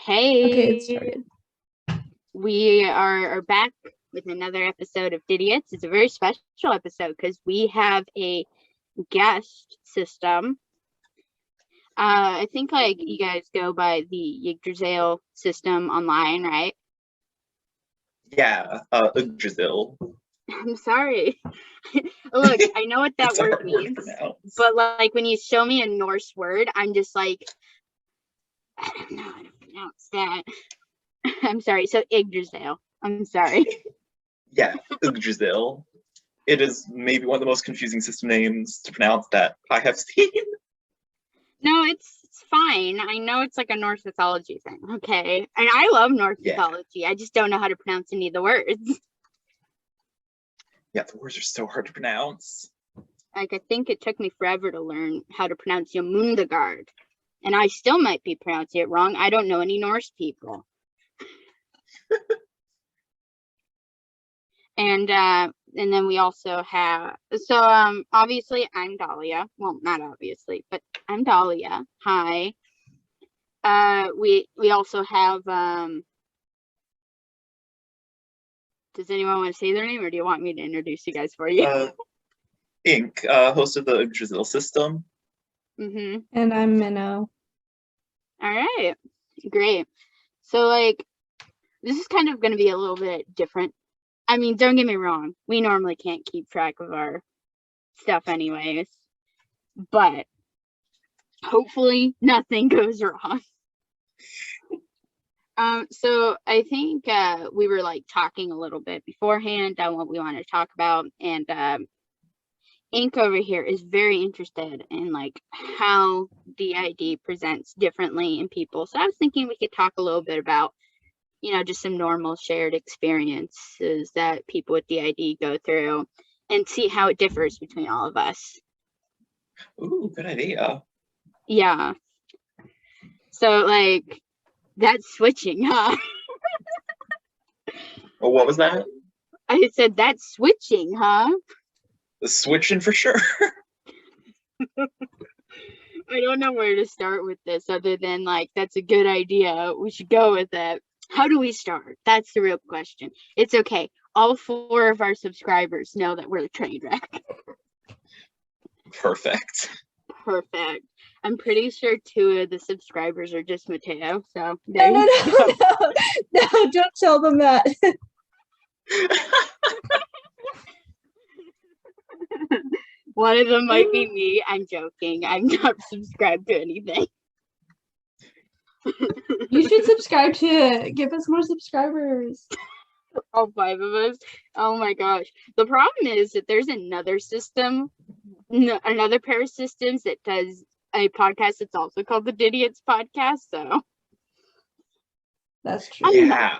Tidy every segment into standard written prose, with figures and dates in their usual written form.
Okay, it Hey, started. we are back with another episode of DIDiots. It's a very special episode because we have a guest system. I think like you guys go by the Yggdrasil system online, right? Yeah, Yggdrasil. I'm sorry. Look, I know what that It's a word hard word to means, pronounce. but like when you show me a Norse word, I'm just like, I don't know how to pronounce that. I'm sorry. So Yggdrasil. I'm sorry. Yeah, Yggdrasil. It is maybe one of the most confusing system names to pronounce that I have seen. No, it's fine. I know it's like a Norse mythology thing. Okay. And I love Norse mythology. I just don't know how to pronounce any of the words. Yeah, the words are so hard to pronounce. Like, I think it took me forever to learn how to pronounce Jomundagard. And I still might be pronouncing it wrong. I don't know any Norse people. And then we also have, so obviously I'm Dahlia. Well, not obviously, but I'm Dahlia. Hi. We also have does anyone want to say their name, or do you want me to introduce you guys for you? Ink, host of the Yggdrasil system. Mm-hmm. And I'm Minnow. All right, great. So like, this is kind of going to be a little bit different. I mean, don't get me wrong. We normally can't keep track of our stuff anyways, but hopefully nothing goes wrong. So I think we were like talking a little bit beforehand on what we want to talk about, and Ink over here is very interested in like how DID presents differently in people. So I was thinking we could talk a little bit about, you know, just some normal shared experiences that people with DID go through and see how it differs between all of us. Ooh, good idea. Yeah. So like, that's switching, huh? Oh, what was that? I said that's switching, huh? The switching for sure. I don't know where to start with this other than like, that's a good idea. We should go with it. How do we start? That's the real question. It's okay. All 4 of our subscribers know that we're a train wreck. Perfect. Perfect. I'm pretty sure 2 of the subscribers are just Mateo. So No, don't tell them that. One of them might be me. I'm joking. I'm not subscribed to anything. You should subscribe to give us more subscribers. All 5 of us. Oh my gosh. The problem is that there's another system, another pair of systems that does a podcast that's also called the DIDiots podcast. So that's true. Yeah.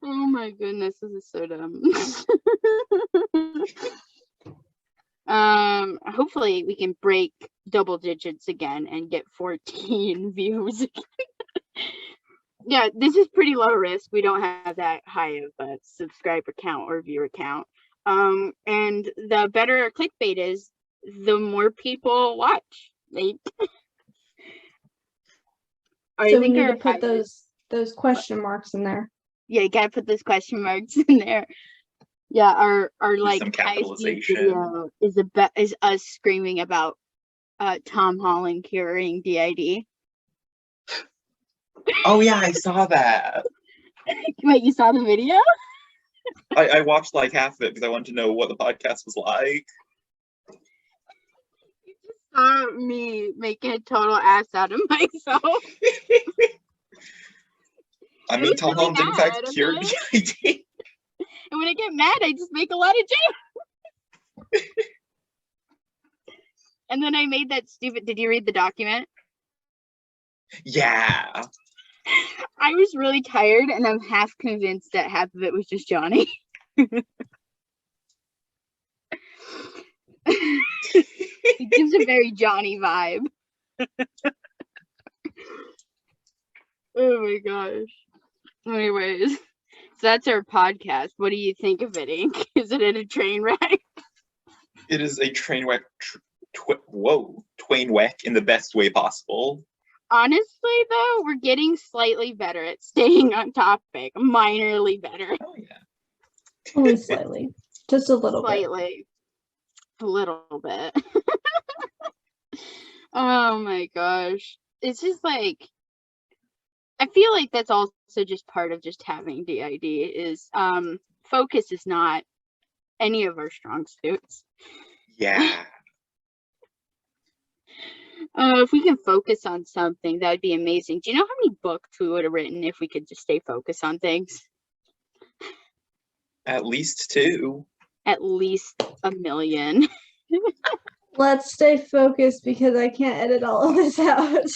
Oh my goodness, this is so dumb. Hopefully we can break double digits again and get 14 views. Yeah, this is pretty low risk. We don't have that high of a subscriber count or viewer count. And the better our clickbait is, the more people watch. Like, so we need to put those question marks in there. Yeah, you gotta put those question marks in there. Yeah, our like capitalization video is us screaming about Tom Holland curing DID. Oh yeah, I saw that. Wait, you saw the video? I watched like half of it because I wanted to know what the podcast was like. You just saw me making a total ass out of myself. I mean, Tom Holland did in fact cure DID. And when I get mad, I just make a lot of jokes. And then I made that stupid. Did you read the document? Yeah. I was really tired, and I'm half convinced that half of it was just Johnny. It gives a very Johnny vibe. Oh my gosh. Anyways, so that's our podcast. What do you think of it, Ink? Is it in a train wreck? It is a train wreck Twain Weck in the best way possible. Honestly, though, we're getting slightly better at staying on topic. Minorly better. Oh yeah. Only slightly. Just a little bit. Slightly. A little bit. Oh my gosh. It's just like, I feel like that's also just part of just having DID is focus is not any of our strong suits. Yeah. If we can focus on something, that would be amazing. Do you know how many books we would have written if we could just stay focused on things? At least 2. At least 1,000,000. Let's stay focused because I can't edit all of this out.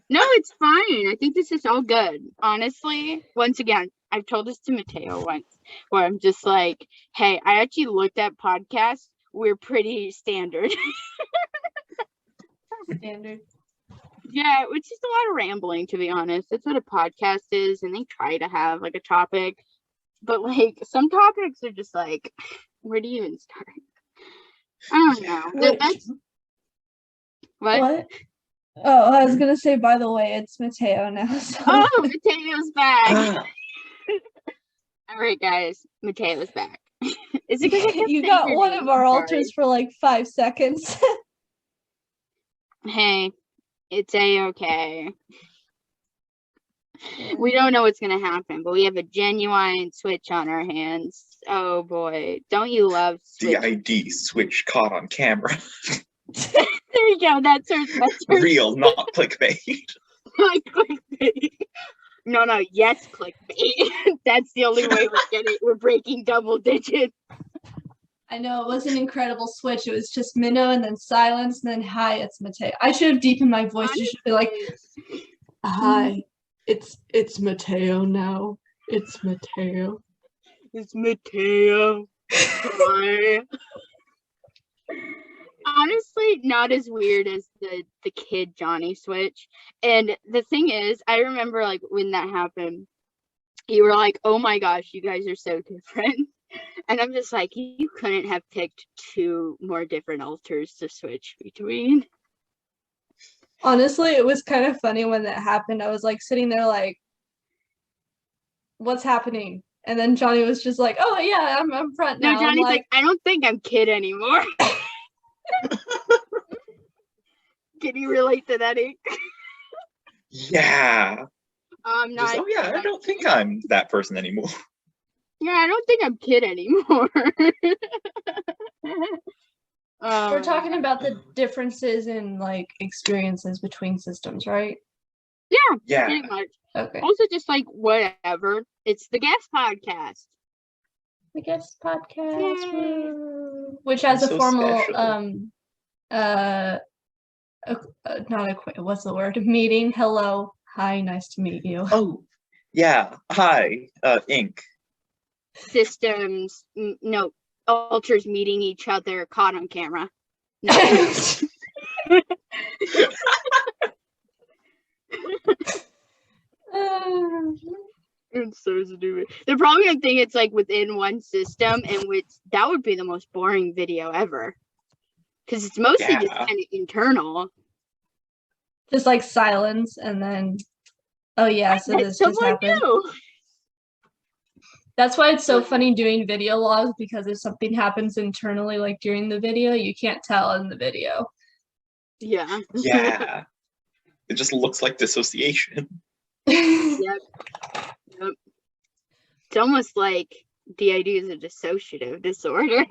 No, it's fine. I think this is all good. Honestly, once again, I've told this to Mateo once, where I'm just like, hey, I actually looked at podcasts. We're pretty standard. Standard. Yeah, which is a lot of rambling, to be honest. That's what a podcast is, and they try to have like a topic, but like some topics are just like, where do you even start? I don't know. That's what? Oh, I was gonna say, by the way, it's Mateo now. So. Oh, Mateo's back. All right, guys, Mateo's back. Is it because you got one of our altars for like 5 seconds? Hey, it's a-okay. We don't know what's gonna happen, but we have a genuine switch on our hands. Oh boy, don't you love Switch? DID switch caught on camera. There you go. That's Real, not clickbait. Not clickbait. No, yes, clickbait. That's the only way we're breaking double digits. I know, it was an incredible switch. It was just Minnow and then silence and then hi, it's Mateo. I should have deepened my voice. You should be like, hi, it's Mateo now. It's Mateo. It's Mateo. Hi. Honestly, not as weird as the kid Johnny switch. And the thing is, I remember like when that happened, you were like, oh my gosh, you guys are so different. And I'm just like, you couldn't have picked 2 more different altars to switch between. Honestly, it was kind of funny when that happened. I was like sitting there like, what's happening? And then Johnny was just like, oh yeah, I'm front now. No, Johnny's like, I don't think I'm kid anymore. Can you relate to that, Ink? Yeah. Not. Oh yeah, I don't think I'm that person anymore. Yeah, I don't think I'm kid anymore. We're talking about the differences in like experiences between systems, right? Yeah. Pretty much. Okay. Also, just like whatever. It's the guest podcast. The guest podcast, Yay. which has I'm a so formal special. what's the word? Meeting. Hello. Hi, nice to meet you. Oh, yeah. Hi, Ink. Systems, no, alters meeting each other, caught on camera. No. It's so stupid. They're probably gonna think it's like within one system, and which that would be the most boring video ever, because it's mostly just kind of internal. Just like silence, and then oh yeah, so this just happened. New. That's why it's so funny doing video logs, because if something happens internally, like during the video, you can't tell in the video. Yeah. Yeah. It just looks like dissociation. Yep. It's almost like DID is a dissociative disorder.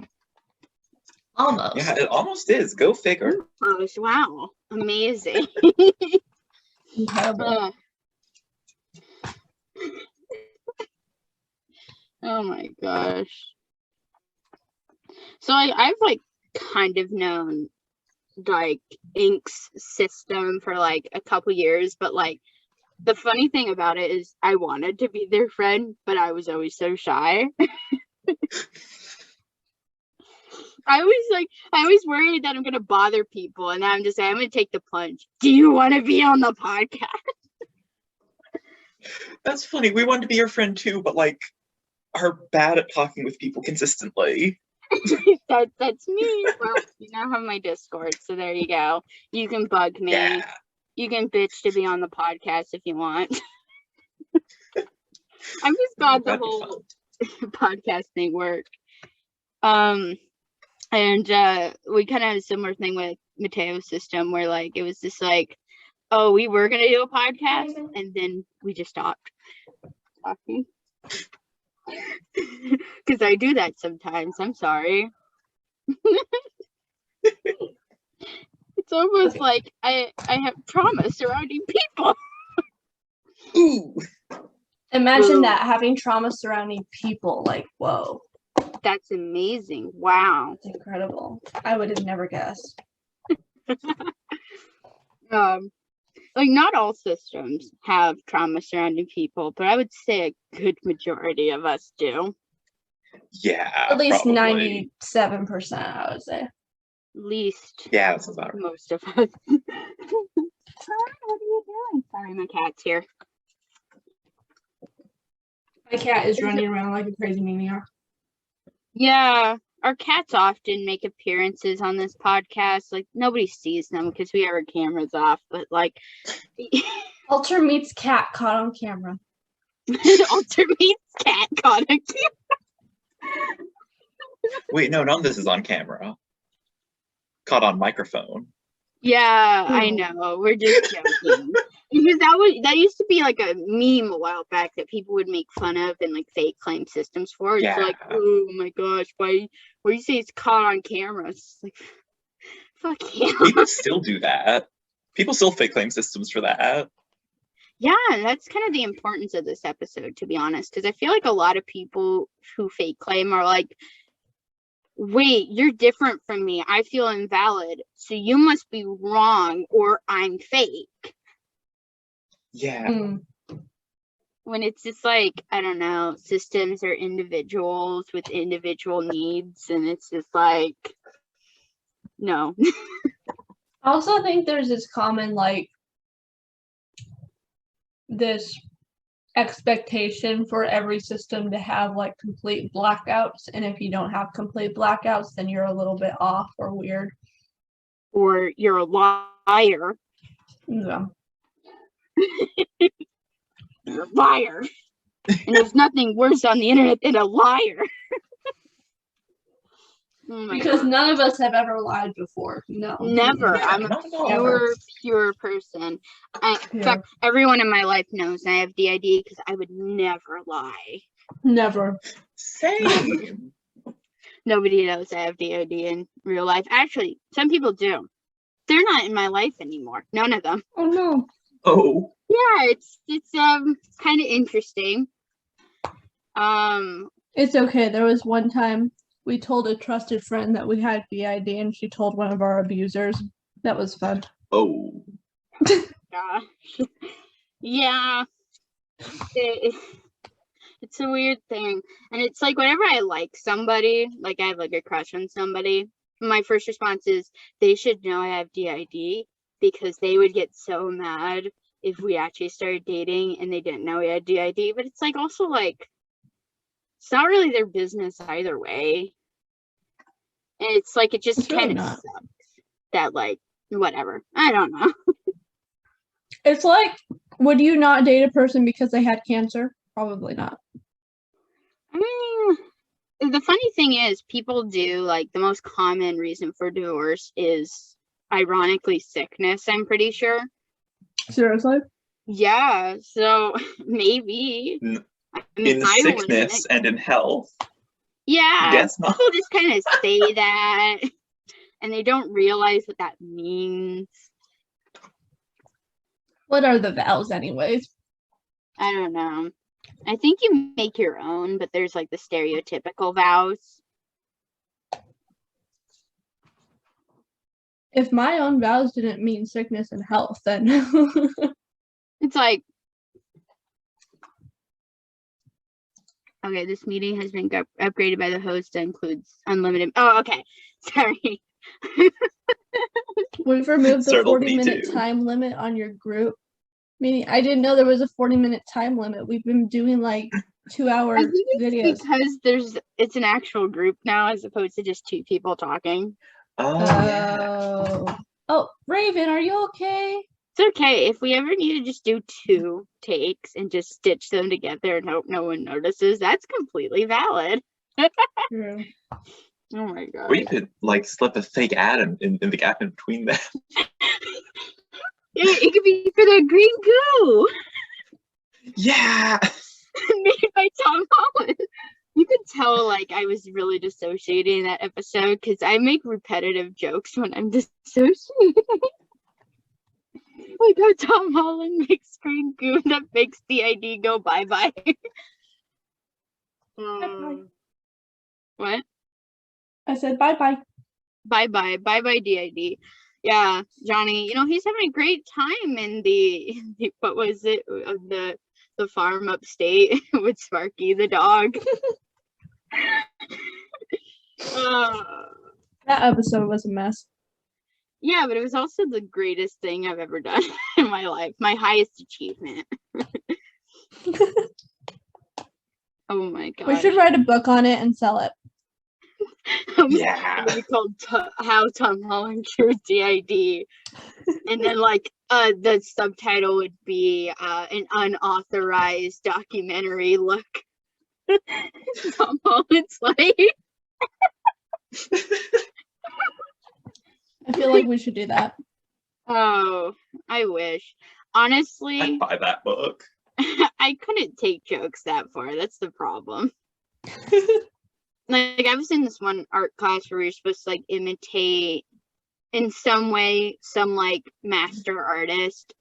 Almost. Yeah, it almost is. Go figure. Oh, wow. Amazing. Incredible. Oh my gosh. So I've like kind of known like Ink's system for like a couple years, but like the funny thing about it is I wanted to be their friend, but I was always so shy. I was worried that I'm gonna bother people, and I'm just like, I'm gonna take the plunge. Do you want to be on the podcast? That's funny. We wanted to be your friend too, but like are bad at talking with people consistently. That's me. Well, you now have my Discord, so there you go. You can bug me. Yeah. You can bitch to be on the podcast if you want. I'm just glad the That'd be whole fun. podcast thing worked. And we kind of had a similar thing with Mateo's system where like it was just like, oh, we were gonna do a podcast and then we just stopped talking. Because I do that sometimes. I'm sorry. It's almost like I have trauma surrounding people. Ooh. Imagine Ooh. that, having trauma surrounding people. Like, whoa, That's amazing. Wow. that's incredible. I would have never guessed. Like not all systems have trauma surrounding people, but I would say a good majority of us do. Yeah. At least probably. 97%, I would say. At least Yeah, that sounds about right. most of us. What are you doing? Sorry, my cat's here. My cat is running around like a crazy maniac. Yeah, our cats often make appearances on this podcast. Like nobody sees them because we have our cameras off, but like Alter meets cat caught on camera. Alter meets cat caught on camera. Wait, no, none of this is on camera. Caught on microphone. Yeah, I Oh. know. We're just joking. Because that used to be like a meme a while back that people would make fun of and like fake claim systems for. It's like, Yeah. oh my gosh, why you say it's caught on camera? It's like, fuck yeah. People still do that. People still fake claim systems for that. Yeah, that's kind of the importance of this episode, to be honest, because I feel like a lot of people who fake claim are like, wait, you're different from me. I feel invalid. So you must be wrong or I'm fake. Yeah. Mm. When it's just like, I don't know, systems are individuals with individual needs. And it's just like, no. I also think there's this common, like, this expectation for every system to have, like, complete blackouts. And if you don't have complete blackouts, then you're a little bit off or weird. Or you're a liar. Yeah. You're a liar. And there's nothing worse on the internet than a liar. Oh my Because God. none of us have ever lied before. No. Never. Yeah, I'm a not at all. pure person. In Yeah. fact, everyone in my life knows I have DID because I would never lie. Never. Same. Nobody knows I have DID in real life. Actually, some people do. They're not in my life anymore. None of them. Oh no. Oh. Yeah, it's kind of interesting. It's okay. There was one time we told a trusted friend that we had DID and she told one of our abusers. That was fun. Oh. Gosh. Yeah. It's a weird thing. And it's like whenever I like somebody, like I have like a crush on somebody, my first response is they should know I have DID because they would get so mad if we actually started dating and they didn't know we had DID. But it's like also like it's not really their business either way. And it's like it just It's really kind of not. sucks that like whatever. I don't know. It's like, would you not date a person because they had cancer? Probably not. I mean, the funny thing is people do like the most common reason for divorce is ironically sickness, I'm pretty sure. Seriously? Yeah, so maybe. I mean, In I wouldn't. sickness and in health. Yeah, Guess not. people just kind of say that and they don't realize what that means. What are the vows anyways? I don't know. I think you make your own, but there's like the stereotypical vows. If my own vows didn't mean sickness and health, then It's like, okay, this meeting has been upgraded by the host that includes unlimited. Oh, okay. Sorry. we've removed the Startled me 40-minute too. time limit on your group. Meaning, I didn't know there was a 40-minute time limit. We've been doing like 2-hour I think it's videos. because it's an actual group now as opposed to just 2 people talking. Oh, yeah. Oh, Raven, are you okay? It's okay if we ever need to just do 2 takes and just stitch them together and hope no one notices. That's completely valid. True. Oh my god. Or you could like slip a fake ad in the gap in between them. It could be for the green goo Yeah. made by Tom Holland. You could tell like I was really dissociating that episode because I make repetitive jokes when I'm dissociating. Like how Tom Holland makes green goo that makes DID go bye-bye. What? I said bye-bye. Bye-bye. Bye-bye DID. Yeah, Johnny, he's having a great time in the what was it? The farm upstate with Sparky the dog. That episode was a mess. Yeah, but it was also the greatest thing I've ever done in my life. My highest achievement. Oh my god. We should write a book on it and sell it. Yeah. It'd be called How Tom Holland Cured DID. And then the subtitle would be an unauthorized documentary look. Tom Holland's life. I feel like we should do that. Oh, I wish. Honestly, I'd buy that book. I couldn't take jokes that far. That's the problem. Like I was in this one art class where you're supposed to like imitate in some way some like master artist,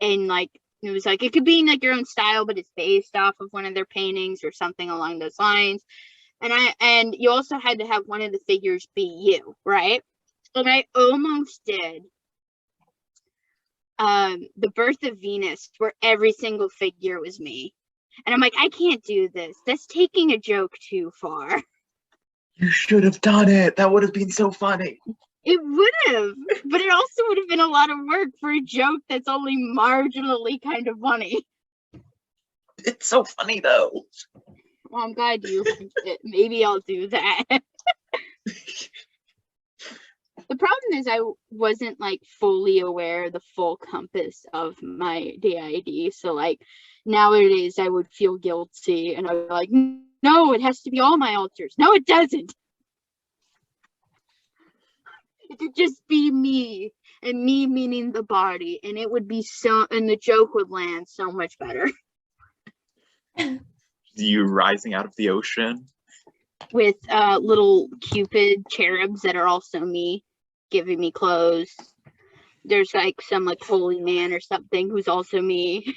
and like it was like it could be in like your own style, but it's based off of one of their paintings or something along those lines. And you also had to have one of the figures be you, right? And I almost did the Birth of Venus, where every single figure was me. And I'm like, I can't do this. That's taking a joke too far. You should have done it. That would have been so funny. It would have, but it also would have been a lot of work for a joke that's only marginally kind of funny. It's so funny though. Well, I'm glad you liked it. Maybe I'll do that. The problem is I wasn't like fully aware of the full compass of my DID. So like nowadays I would feel guilty and I'd be like, no, it has to be all my altars. No, it doesn't. It could just be me, and me meaning the body, and it would be and the joke would land so much better. You rising out of the ocean with little Cupid cherubs that are also me, giving me clothes. There's like some like holy man or something who's also me.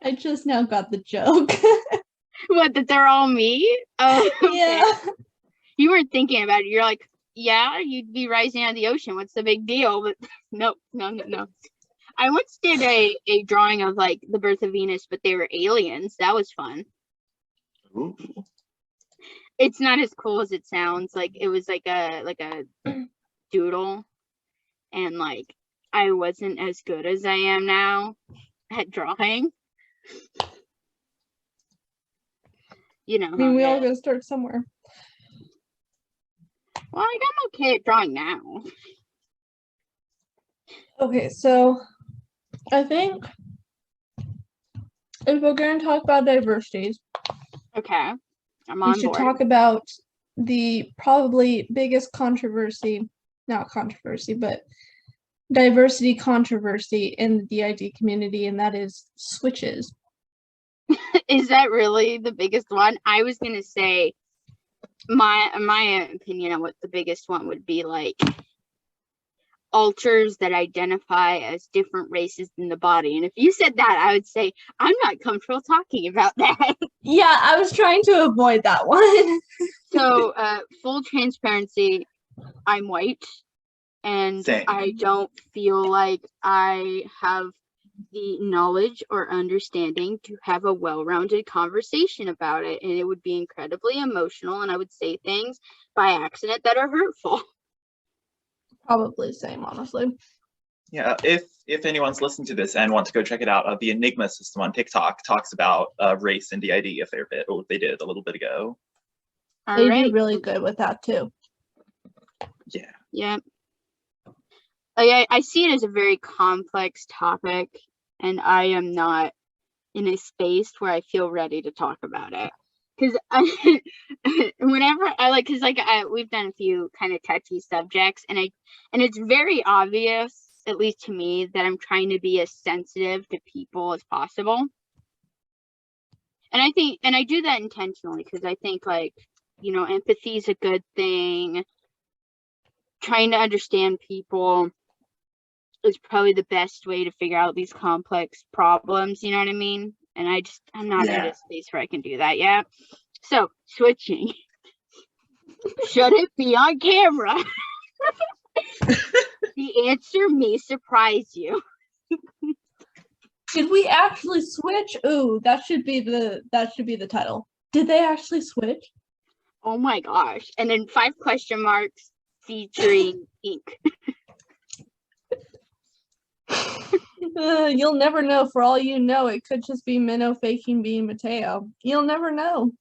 I just now got the joke. What, that they're all me? Oh, okay. Yeah. You weren't thinking about it. You're like, yeah, you'd be rising out of the ocean. What's the big deal? But no. I once did a drawing of like the Birth of Venus, but they were aliens. That was fun. Ooh. It's not as cool as it sounds. Like it was like a doodle, and like I wasn't as good as I am now at drawing. You know. I mean, we all gotta start somewhere. Well, I'm okay at drawing now. Okay, so I think if we're going to talk about diversities, okay, I'm on we should board. talk about the probably biggest not controversy, but diversity controversy in the DID community, and that is switches. Is that really the biggest one? I was gonna say my opinion on what the biggest one would be, like altars that identify as different races in the body. And if you said that, I would say I'm not comfortable talking about that. Yeah, I was trying to avoid that one. So full transparency, I'm white, and Same. I don't feel like I have the knowledge or understanding to have a well-rounded conversation about it, and it would be incredibly emotional, and I would say things by accident that are hurtful. Probably same, honestly. Yeah, if anyone's listening to this and want to go check it out, the Enigma system on TikTok talks about race and DID a fair bit, or they did a little bit ago. They do really good with that too. Yeah. Yeah. I see it as a very complex topic, and I am not in a space where I feel ready to talk about it. Because whenever we've done a few kind of touchy subjects, and it's very obvious, at least to me, that I'm trying to be as sensitive to people as possible. And I do that intentionally, because I think, like, you know, empathy is a good thing. Trying to understand people is probably the best way to figure out these complex problems, you know what I mean? And I'm not at a space where I can do that yet. So, switching. Should it be on camera? The answer may surprise you. Did we actually switch? Ooh, that should be the title. Did they actually switch? Oh my gosh. And then 5 question marks featuring ink. You'll never know. For all you know, it could just be Minnow faking being Mateo. You'll never know.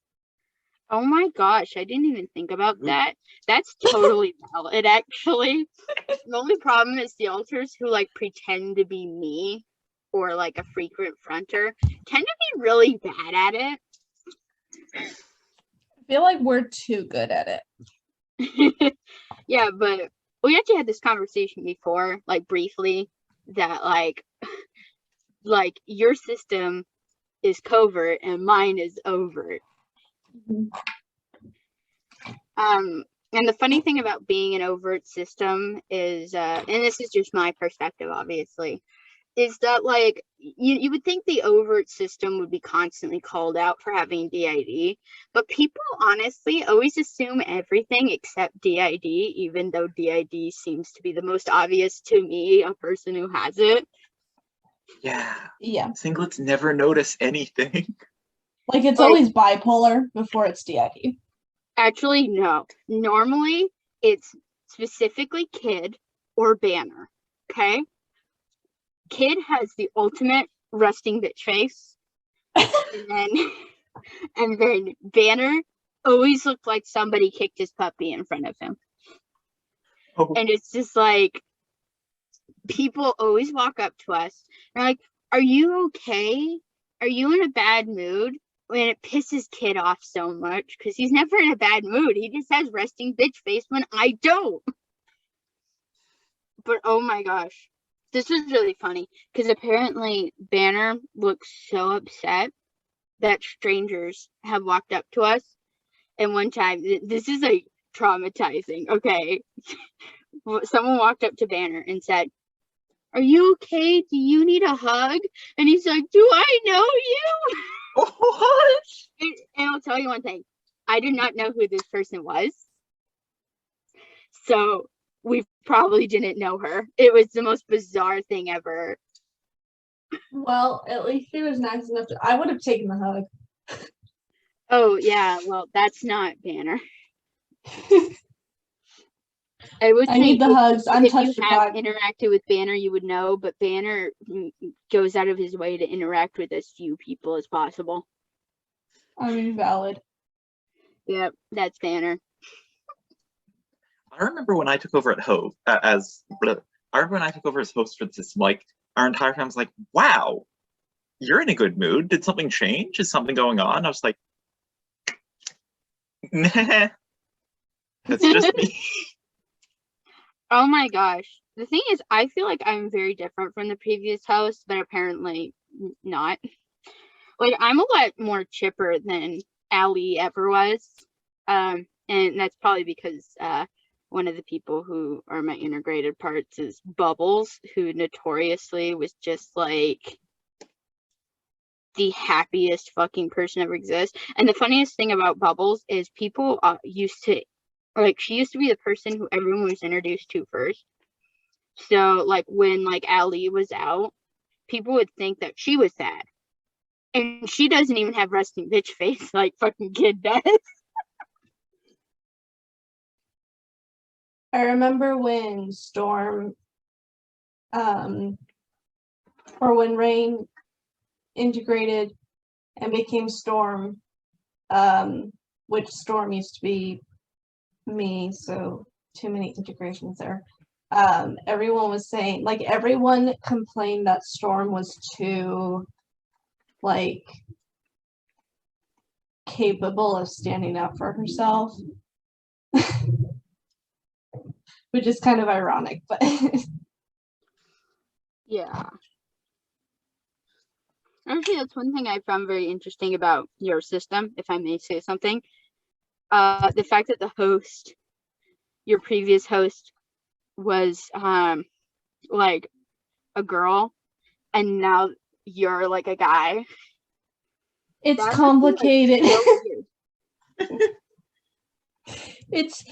Oh my gosh, I didn't even think about that. That's totally valid, actually. The only problem is the alters who like pretend to be me or like a frequent fronter tend to be really bad at it. I feel like we're too good at it. Yeah, but we actually had this conversation before, like briefly, that like your system is covert and mine is overt. Mm-hmm. And the funny thing about being an overt system is, and this is just my perspective, obviously, is that like you would think the overt system would be constantly called out for having DID, but people honestly always assume everything except DID, even though DID seems to be the most obvious to me, a person who has it. Yeah. Singlets never notice anything. Like it's always bipolar before it's DID. Actually, no. Normally, it's specifically Kid or Banner. Okay? Kid has the ultimate resting bitch face. and then Banner always looked like somebody kicked his puppy in front of him. Oh. And it's just like, people always walk up to us and are like, are you okay? Are you in a bad mood? And it pisses Kid off so much because he's never in a bad mood. He just has resting bitch face when I don't. But oh my gosh, this was really funny because apparently Banner looks so upset that strangers have walked up to us. And one time, this is like traumatizing, okay? Someone walked up to Banner and said, are you okay? Do you need a hug? And he's like, do I know you? What? And I'll tell you one thing. I did not know who this person was. So we probably didn't know her. It was the most bizarre thing ever. Well, at least she was nice enough to. I would have taken the hug. Oh, yeah. Well, that's not Banner. I need the hugs. I'm if touched you have interacted with Banner, you would know, but Banner goes out of his way to interact with as few people as possible. I mean, valid. Yep, that's Banner. I remember when I took over at Hove as host for the system, like our entire family was like, wow, you're in a good mood. Did something change? Is something going on? I was like, nah, that's just me. Oh my gosh. The thing is, I feel like I'm very different from the previous host, but apparently not. Like, I'm a lot more chipper than Allie ever was. And that's probably because one of the people who are my integrated parts is Bubbles, who notoriously was just like the happiest fucking person ever exists. And the funniest thing about Bubbles is people used to, like, she used to be the person who everyone was introduced to first. So, like, when, like, Allie was out, people would think that she was sad. And she doesn't even have resting bitch face like fucking Kid does. I remember when Storm or when Rain integrated and became Storm, which Storm used to be me, so too many integrations there. Everyone was saying, like, everyone complained that Storm was too, like, capable of standing up for herself. Which is kind of ironic, but Yeah. Actually, that's one thing I found very interesting about your system, if I may say something. The fact that the host, your previous host, was like a girl, and now you're like a guy. it's That must be, like, complicated. so weird. It's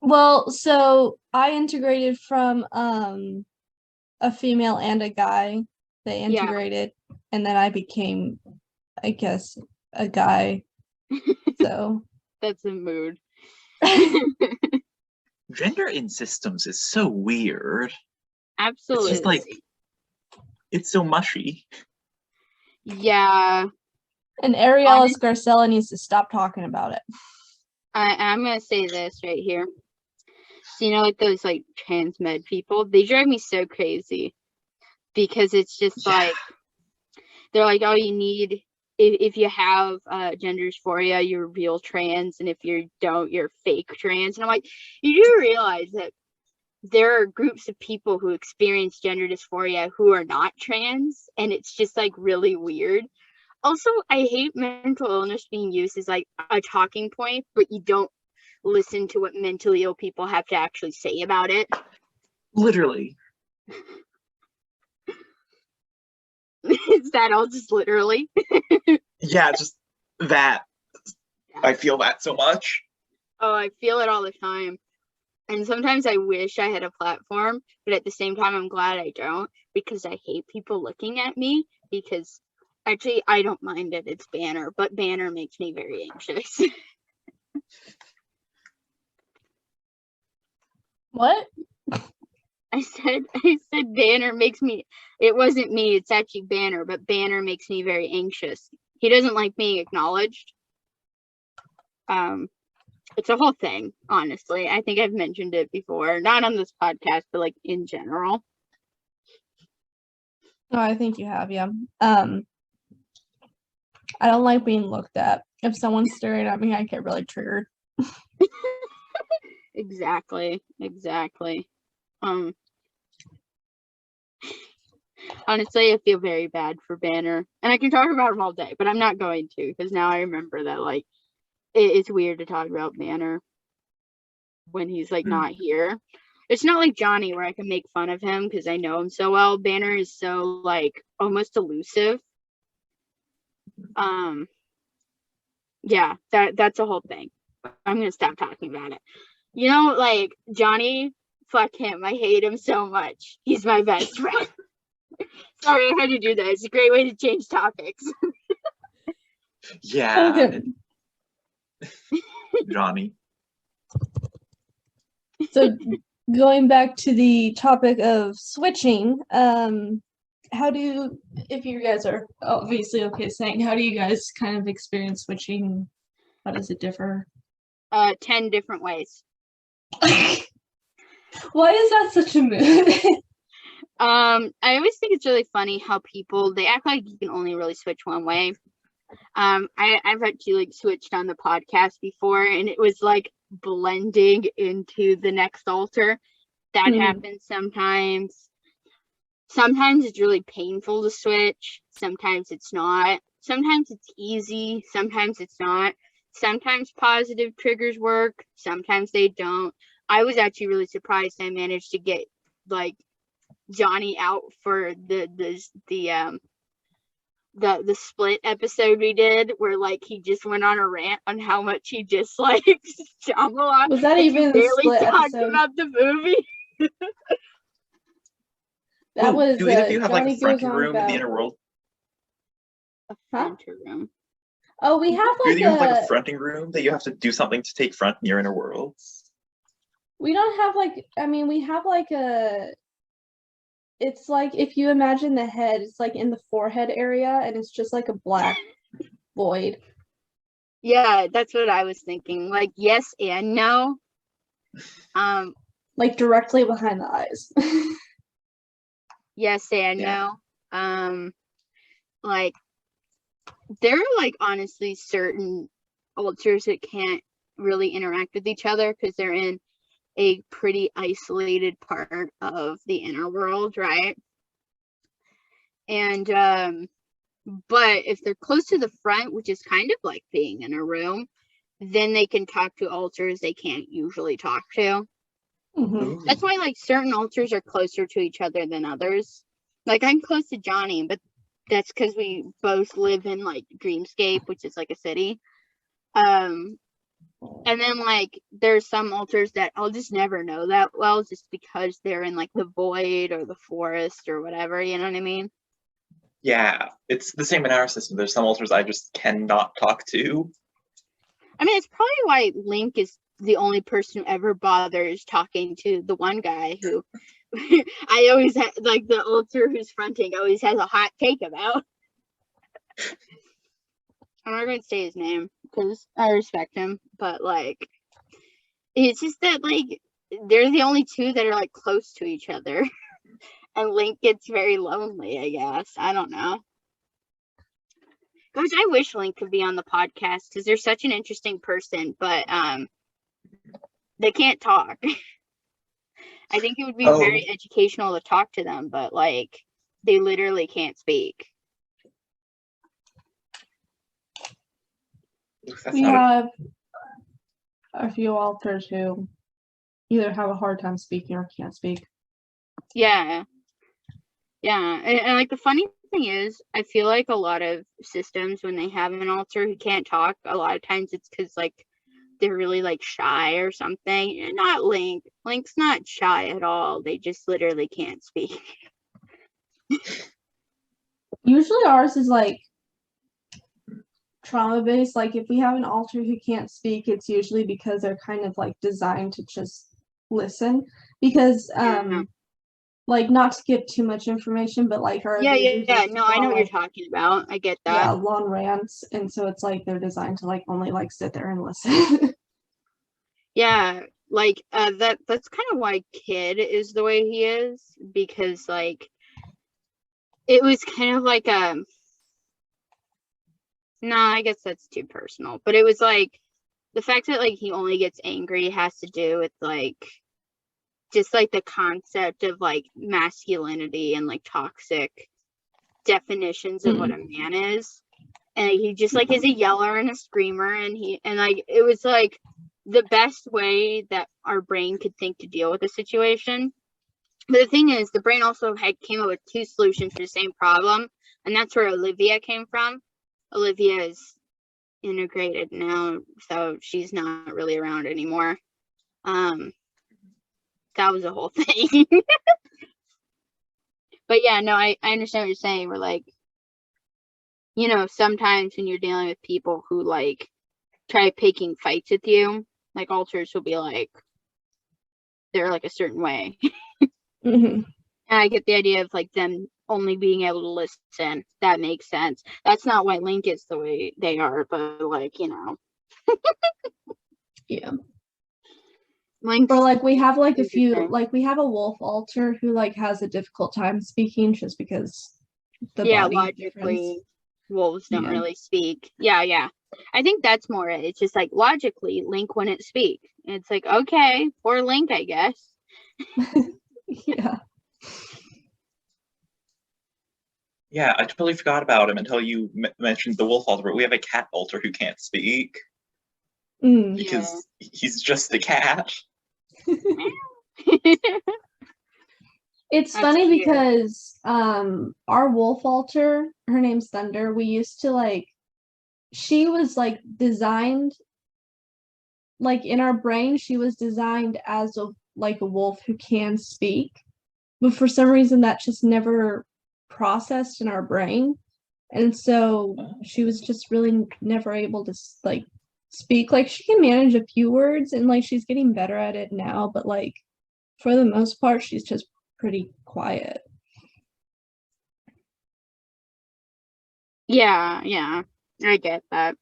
well, so I integrated from a female and a guy. They Yeah. integrated, and then I became, I guess, a guy. So That's a mood. Gender in systems is so weird. Absolutely. It's just like, it's so mushy. Yeah. and Ariel Garcella needs to stop talking about it. I'm gonna say this right here. So, you know, like those like trans med people, they drive me so crazy because it's just like, they're like, oh, you need, if you have gender dysphoria, you're real trans, and if you don't, you're fake trans. And I'm like, you do realize that there are groups of people who experience gender dysphoria who are not trans, and it's just like really weird. Also, I hate mental illness being used as like a talking point, but you don't listen to what mentally ill people have to actually say about it. Literally. Is that all just literally? Yeah, just that. Yeah. I feel that so much. Oh, I feel it all the time. And sometimes I wish I had a platform, but at the same time, I'm glad I don't, because I hate people looking at me, because actually, I don't mind that it's Banner, but Banner makes me very anxious. What? I said Banner makes me, it wasn't me, it's actually Banner, but Banner makes me very anxious. He doesn't like being acknowledged. It's a whole thing, honestly. I think I've mentioned it before, not on this podcast, but like in general. Oh, I think you have, yeah. I don't like being looked at. If someone's staring at me, I get really triggered. Exactly. Honestly, I feel very bad for Banner, and I can talk about him all day, but I'm not going to, because now I remember that like it's weird to talk about Banner when he's like not here. It's not like Johnny where I can make fun of him because I know him so well. Banner is so like almost elusive. Yeah, that's a whole thing. I'm gonna stop talking about it. You know, like Johnny, fuck him. I hate him so much. He's my best friend. Sorry, I had to do that. It's a great way to change topics. Yeah. Okay. Johnny. So going back to the topic of switching, how do, if you guys are obviously okay saying, how do you guys kind of experience switching? How does it differ? 10 different ways. Why is that such a mood? I always think it's really funny how people, they act like you can only really switch one way. I've actually like switched on the podcast before, and it was like blending into the next altar. That happens sometimes. Sometimes it's really painful to switch. Sometimes it's not. Sometimes it's easy. Sometimes it's not. Sometimes positive triggers work. Sometimes they don't. I was actually really surprised I managed to get like Johnny out for the split episode we did, where like he just went on a rant on how much he disliked Shyamalan. Was that even the split talked episode? about the movie. That was do either of you have like Johnny a fronting goes on room in about, the inner world? A Huh? fronter room. Oh, we have Do like you have like a fronting room that you have to do something to take front in your inner worlds? we don't have like, I mean, we have like a it's like if you imagine the head, it's like in the forehead area, and it's just like a black void. Yeah, that's what I was thinking. Like yes and no. Like directly behind the eyes. Yes and Yeah. no. Like there are like honestly certain altars that can't really interact with each other because they're in a pretty isolated part of the inner world, right? And but if they're close to the front, which is kind of like being in a room, then they can talk to altars they can't usually talk to. Mhm. That's why like certain altars are closer to each other than others. Like I'm close to Johnny, but that's because we both live in like Dreamscape, which is like a city. And then like there's some altars that I'll just never know that well just because they're in like the void or the forest or whatever, you know what I mean? Yeah, it's the same in our system. There's some altars I just cannot talk to. I mean, it's probably why Link is the only person who ever bothers talking to the one guy who I always like the altar who's fronting always has a hot take about. I'm not going to say his name because I respect him, but like it's just that like they're the only two that are like close to each other. And Link gets very lonely, I guess. I don't know. Guys, I wish Link could be on the podcast because they're such an interesting person, but they can't talk. I think it would be very educational to talk to them, but like they literally can't speak. We have a few altars who either have a hard time speaking or can't speak. Yeah. Yeah. And like the funny thing is, I feel like a lot of systems, when they have an altar who can't talk, a lot of times it's because like they're really like shy or something. Not Link. Link's not shy at all. They just literally can't speak. Usually ours is like trauma based. Like if we have an altar who can't speak, it's usually because they're kind of like designed to just listen. Because like not to give too much information, but like our Yeah. No, I know what you're like, talking about. I get that. yeah, long rants, and so it's like they're designed to like only like sit there and listen. Yeah, like that's kind of why Kid is the way he is, because like it was kind of like no, I guess that's too personal, but it was like the fact that like he only gets angry has to do with like just like the concept of like masculinity and like toxic definitions of what a man is. And he just like is a yeller and a screamer, and like it was like the best way that our brain could think to deal with the situation. But the thing is, the brain also came up with two solutions for the same problem, and that's where Olivia came from. Olivia is integrated now, so she's not really around anymore. That was a whole thing. But yeah, no, I understand what you're saying. We're like, you know, sometimes when you're dealing with people who like try picking fights with you, like altars will be like, they're like a certain way. Mm-hmm. And I get the idea of like them only being able to listen. That makes sense. That's not why Link is the way they are, but like, you know. Yeah. Link's Or like we have like a few, interesting. like we have a wolf altar who like has a difficult time speaking just because the body logically, difference. wolves don't Yeah. really speak. Yeah. I think that's more it. It's just like logically, Link wouldn't speak. It's like, okay, poor Link, I guess. Yeah. Yeah, I totally forgot about him until you mentioned the wolf altar. But we have a cat altar who can't speak because he's just a cat. It's That's funny cute. because our wolf altar, her name's Thunder, we used to like, she was like designed, like in our brain, she was designed as a wolf who can speak, but for some reason that just never processed in our brain, and so she was just really never able to like speak. Like she can manage a few words and like she's getting better at it now, but like for the most part she's just pretty quiet. Yeah, I get that.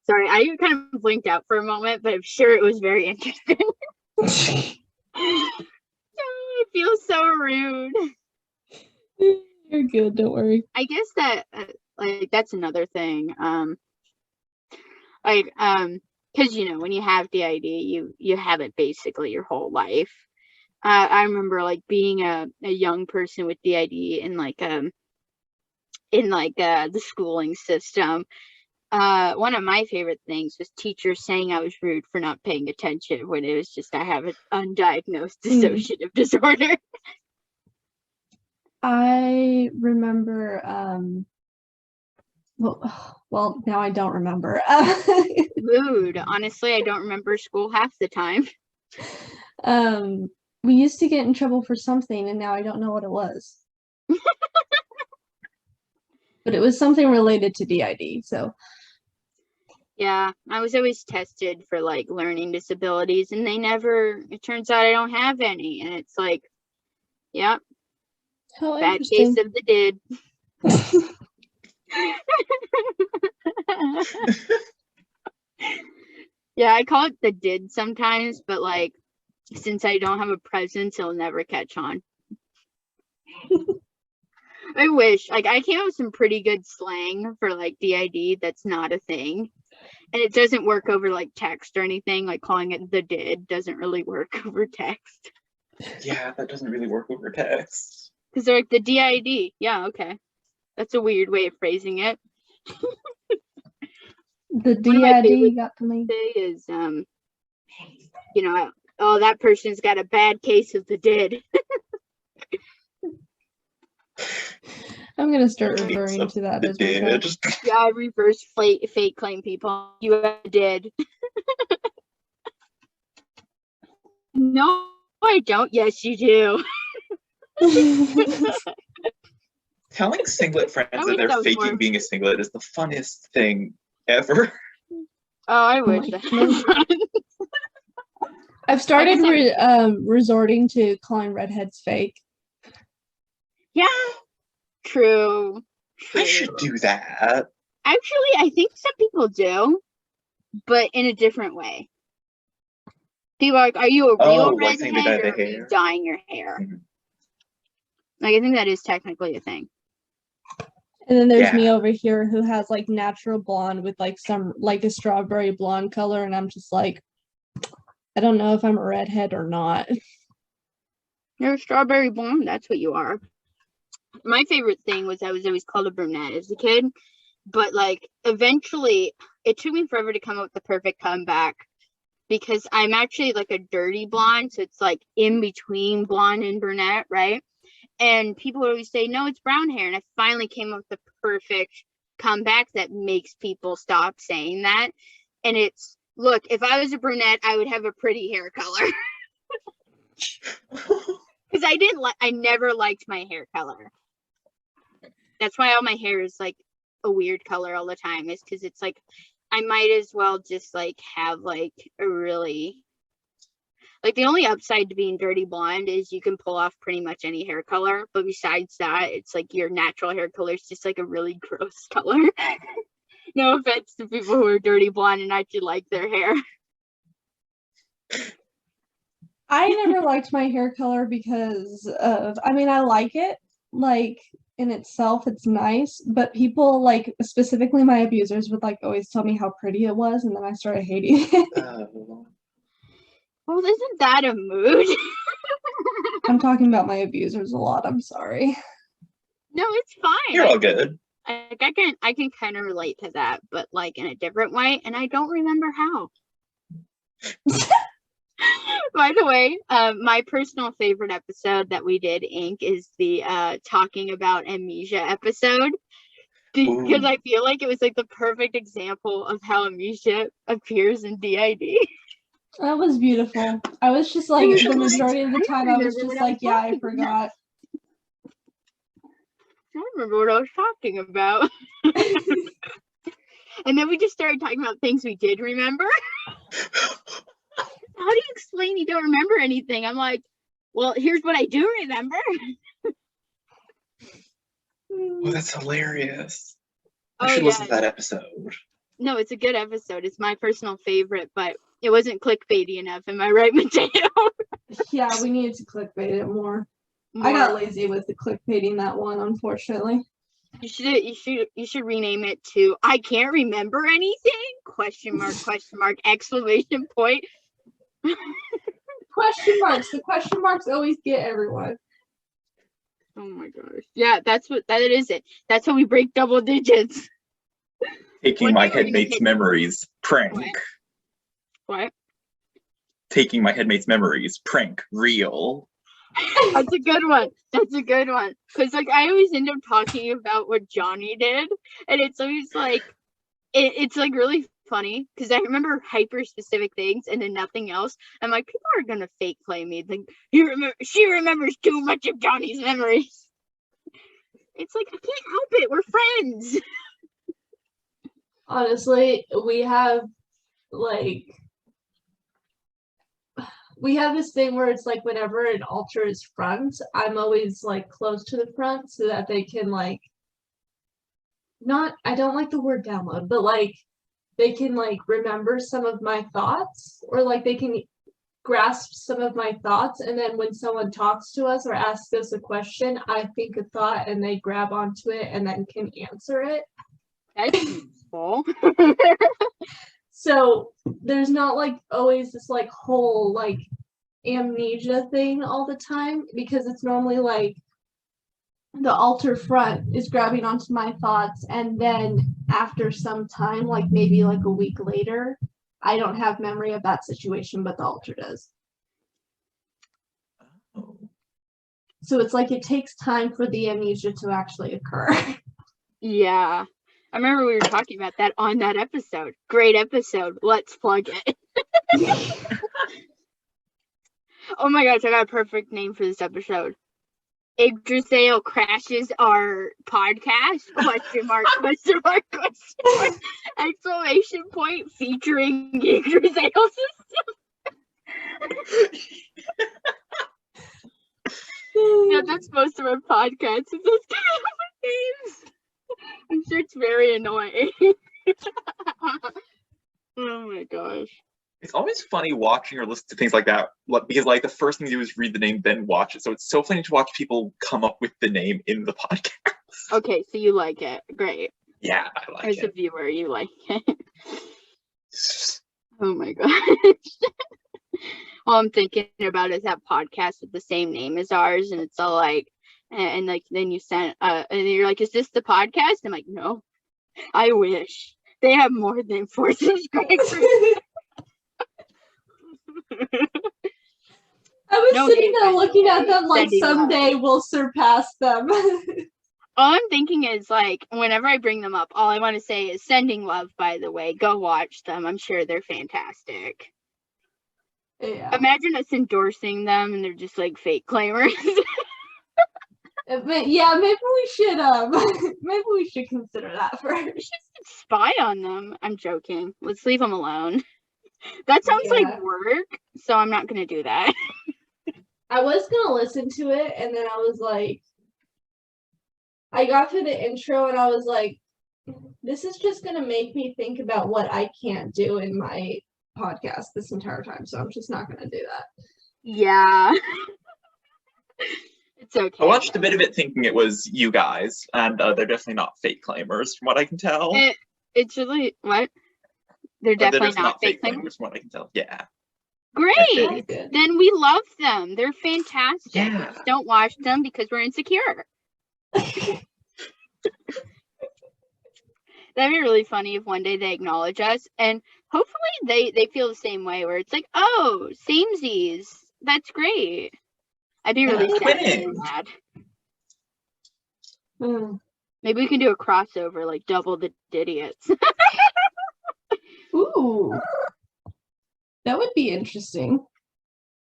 Sorry, I kind of blinked out for a moment, but I'm sure it was very interesting. I feel so rude. You're good, don't worry. I guess that like that's another thing. Because when you have DID, you have it basically your whole life. I remember like being a young person with DID in the schooling system. One of my favorite things was teachers saying I was rude for not paying attention when it was just I have an undiagnosed dissociative disorder. I remember, well, now I don't remember. Rude. Honestly, I don't remember school half the time. We used to get in trouble for something, and now I don't know what it was. But it was something related to DID, so. Yeah, I was always tested for like learning disabilities, and it turns out I don't have any. And it's like, yep, How bad interesting. case of the DID. Yeah, I call it the DID sometimes, but like, since I don't have a presence, it'll never catch on. I wish. Like, I came up with some pretty good slang for like DID that's not a thing. And it doesn't work over like text or anything. Like calling it the DID doesn't really work over text. Yeah, that doesn't really work over text. Because they're like the DID. Yeah, okay. That's a weird way of phrasing it. The One of my DID favorite got to me. Is oh, that person's got a bad case of the DID. I'm gonna start referring to that as my friend. Yeah, I reverse fake claim people. You did. No, I don't. Yes, you do. Telling singlet friends that they're that faking being a singlet is the funnest thing ever. Oh, I wish. I've started resorting to calling redheads fake. Yeah, true. I should do that. Actually, I think some people do, but in a different way. People are like, are you a real redhead or are you dyeing your hair? Mm-hmm. Like, I think that is technically a thing. And then there's me over here who has like natural blonde with like some like a strawberry blonde color, and I'm just like, I don't know if I'm a redhead or not. You're a strawberry blonde. That's what you are. My favorite thing was I was always called a brunette as a kid, but like eventually it took me forever to come up with the perfect comeback because I'm actually like a dirty blonde, so it's like in between blonde and brunette, right? And people would always say, no, it's brown hair. And I finally came up with the perfect comeback that makes people stop saying that. And it's, look, if I was a brunette, I would have a pretty hair color. Because I never liked my hair color. That's why all my hair is like a weird color all the time, is because it's like, I might as well just like have like a really, like the only upside to being dirty blonde is you can pull off pretty much any hair color. But besides that, it's like your natural hair color is just like a really gross color. No offense to people who are dirty blonde and actually like their hair. I never liked my hair color because of, I mean, I like it, like in itself, it's nice, but people like, specifically my abusers would like always tell me how pretty it was, and then I started hating it. Well, isn't that a mood? I'm talking about my abusers a lot, I'm sorry. No, it's fine. You're all good. I can kind of relate to that, but like in a different way, and I don't remember how. By the way, my personal favorite episode that we did, Inc., is the talking about amnesia episode. Because I feel like it was like the perfect example of how amnesia appears in DID. That was beautiful. I was just like, the majority of the time I was just like, yeah, I forgot. I remember what I was talking about. And then we just started talking about things we did remember. How do you explain you don't remember anything? I'm like, well, here's what I do remember. Oh, that's hilarious. I Oh should listen to yeah. that episode. No, it's a good episode. It's my personal favorite, but it wasn't clickbaity enough. Am I right, Mateo? Yeah, we needed to clickbait it more. I got lazy with the clickbaiting that one, unfortunately. You should rename it to I can't remember anything? Question mark, exclamation point. Question marks. The question marks always get everyone. Oh my gosh. Yeah, that is it. That's how we break double digits. Taking One my day we're gonna headmate's hit- memories. Prank. What? Taking my headmate's memories. Prank. Real. That's a good one. That's a good one. Because like I always end up talking about what Johnny did, and it's always like it's like really funny because I remember hyper specific things and then nothing else. I'm like, people are gonna fake play me. Like she remembers too much of Johnny's memories. It's like I can't help it. We're friends. Honestly, we have this thing where it's like whenever an altar is front, I'm always like close to the front so that they can like I don't like the word download, but like they can like remember some of my thoughts or like they can grasp some of my thoughts, and then when someone talks to us or asks us a question, I think a thought and they grab onto it and then can answer it. That's useful. So there's not like always this like whole like amnesia thing all the time, because it's normally like the altar front is grabbing onto my thoughts, and then after some time, like maybe like a week later, I don't have memory of that situation, but the altar does. Oh. So it's like it takes time for the amnesia to actually occur. Yeah. I remember we were talking about that on that episode. Great episode. Let's plug it. Oh my gosh, I got a perfect name for this episode. Yggdrasil crashes our podcast? Question mark, exclamation point, featuring Yggdrasil system. Yeah, that's most of our podcasts. It's those kind of names. I'm sure it's very annoying. Oh my gosh. It's always funny watching or listening to things like that because like the first thing you do is read the name, then watch it. So it's so funny to watch people come up with the name in the podcast. Okay, so you like it. Great. Yeah, I like As it. a viewer, you like it. Oh my gosh. All I'm thinking about is that podcast with the same name as ours, and it's all like, and like then you send and you're like, is this the podcast? I'm like, no, I wish they have more than 4 subscribers. I was No sitting hate, there by the looking at way. them like Sending love. someday we'll surpass them. All I'm thinking is like whenever I bring them up, all I want to say is sending love, by the way. Go watch them. I'm sure they're fantastic. Yeah. Imagine us endorsing them and they're just like fake claimers. But yeah, maybe we should consider that first. Spy on them. I'm joking. Let's leave them alone. That sounds Yeah. like work, so I'm not gonna do that. I was gonna listen to it, and then I was like, I got through the intro and I was like, this is just gonna make me think about what I can't do in my podcast this entire time, so I'm just not gonna do that. Yeah. It's okay. I watched a bit of it thinking it was you guys, and they're definitely not fake claimers from what I can tell. It's really what? They're They're definitely just not fake claimers claimers. from what I can tell. Yeah. Great. That's good. Then we love them. They're fantastic. Yeah. Just don't watch them because we're insecure. That'd be really funny if one day they acknowledge us, and hopefully they feel the same way where it's like, oh, samesies. That's great. I'd be really sad if they were mad. Maybe we can do a crossover, like double the DIDiots. Ooh. That would be interesting.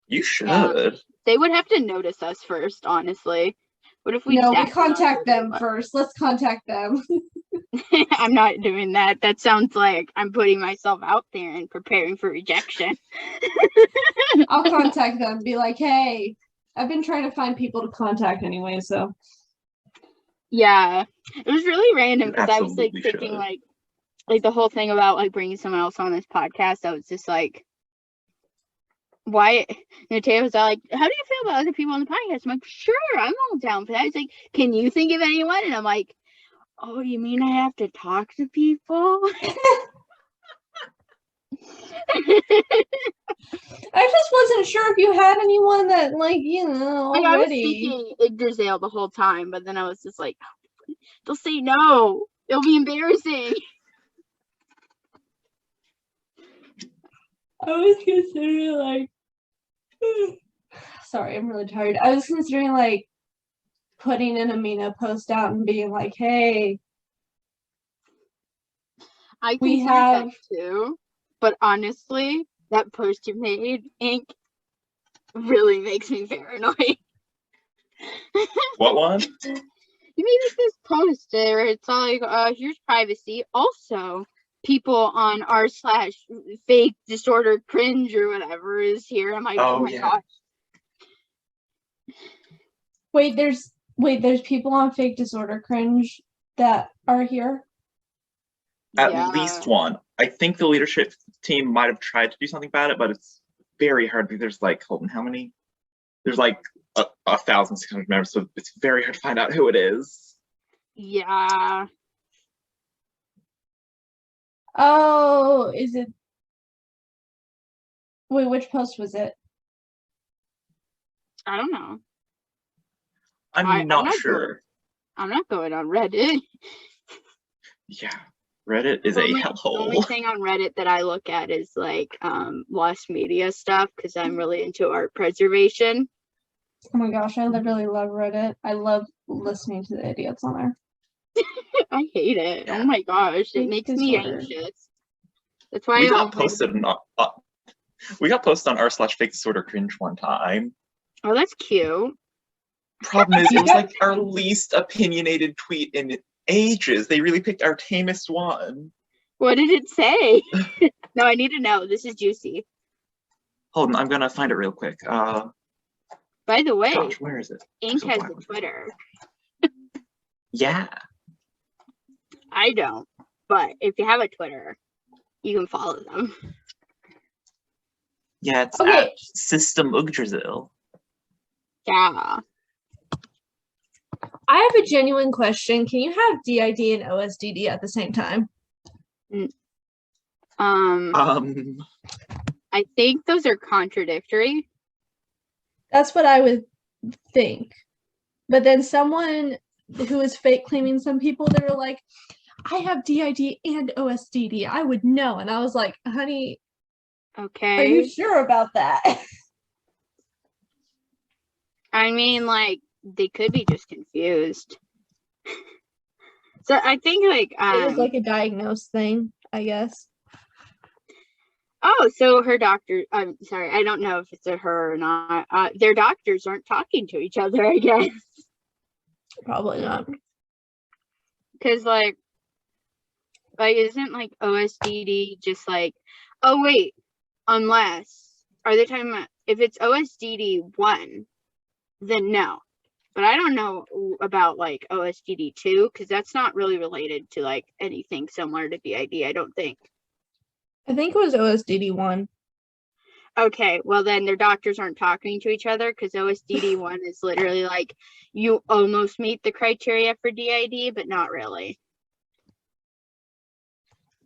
You should. Yeah. They would have to notice us first, honestly. What if we contact them first. Let's contact them. I'm not doing that. That sounds like I'm putting myself out there and preparing for rejection. I'll contact them, be like, hey, I've been trying to find people to contact anyway, so. Yeah, it was really random You because I was like absolutely thinking should. like the whole thing about like bringing someone else on this podcast. I was just like, why? And Taya was all like, how do you feel about other people on the podcast? I'm like, sure, I'm all down for that. He's like, can you think of anyone? And I'm like, oh, you mean I have to talk to people? I just wasn't sure if you had anyone that, like, you know, Like, I was already. thinking Yggdrasil the whole time, but then I was just like, they'll say no. It'll be embarrassing. I was considering, like, sorry, I'm really tired. I was considering, like, putting an Amina post out and being like, hey, I we considered have. that too, but honestly, that post you made, Ink, really makes me paranoid. What one? You made like this post where it's all like, here's privacy. Also, people on r/fake disorder cringe or whatever is here. I'm like, oh my yeah. gosh. Wait, there's people on fake disorder cringe that are here. At least one. I think the leadership team might have tried to do something about it, but it's very hard. There's like, hold on, how many? There's like 1,600 members, so it's very hard to find out who it is. Yeah. Oh, is it? Wait, which post was it? I don't know. I'm not sure. I'm not going on Reddit. Yeah, Reddit is a The hellhole. only thing on Reddit that I look at is like lost media stuff because I'm really into art preservation. Oh my gosh, I literally love Reddit. I love listening to the idiots on there. I hate it. Yeah. Oh my gosh, it Fake makes me disorder. anxious. That's why We got posted on r/fake disorder cringe one time. Oh, that's cute. Problem is, it was like our least opinionated tweet in ages. They really picked our tamest one. What did it say? No, I need to know. This is juicy. Hold on, I'm gonna find it real quick. By the way, gosh, where is it? Ink has a Twitter. Yeah. I don't, but if you have a Twitter, you can follow them. Yeah, it's Okay. at System Yggdrasil. Yeah. I have a genuine question. Can you have DID and OSDD at the same time? I think those are contradictory. That's what I would think. But then someone who was fake claiming some people, they were like, I have DID and OSDD. I would know. And I was like, honey, Okay. are you sure about that? I mean, like, they could be just confused. So I think like It was like a diagnosed thing, I guess. oh, so her doctor, I'm sorry, I don't know if it's a her or not. Their doctors aren't talking to each other, I guess. Probably not. Because like isn't like OSDD just like, oh wait, unless, are they talking about, if it's OSDD 1, then no. But I don't know about like OSDD 2 because that's not really related to like anything similar to DID, I don't think. I think it was OSDD 1. Okay, well then their doctors aren't talking to each other because OSDD 1 is literally like you almost meet the criteria for DID, but not really.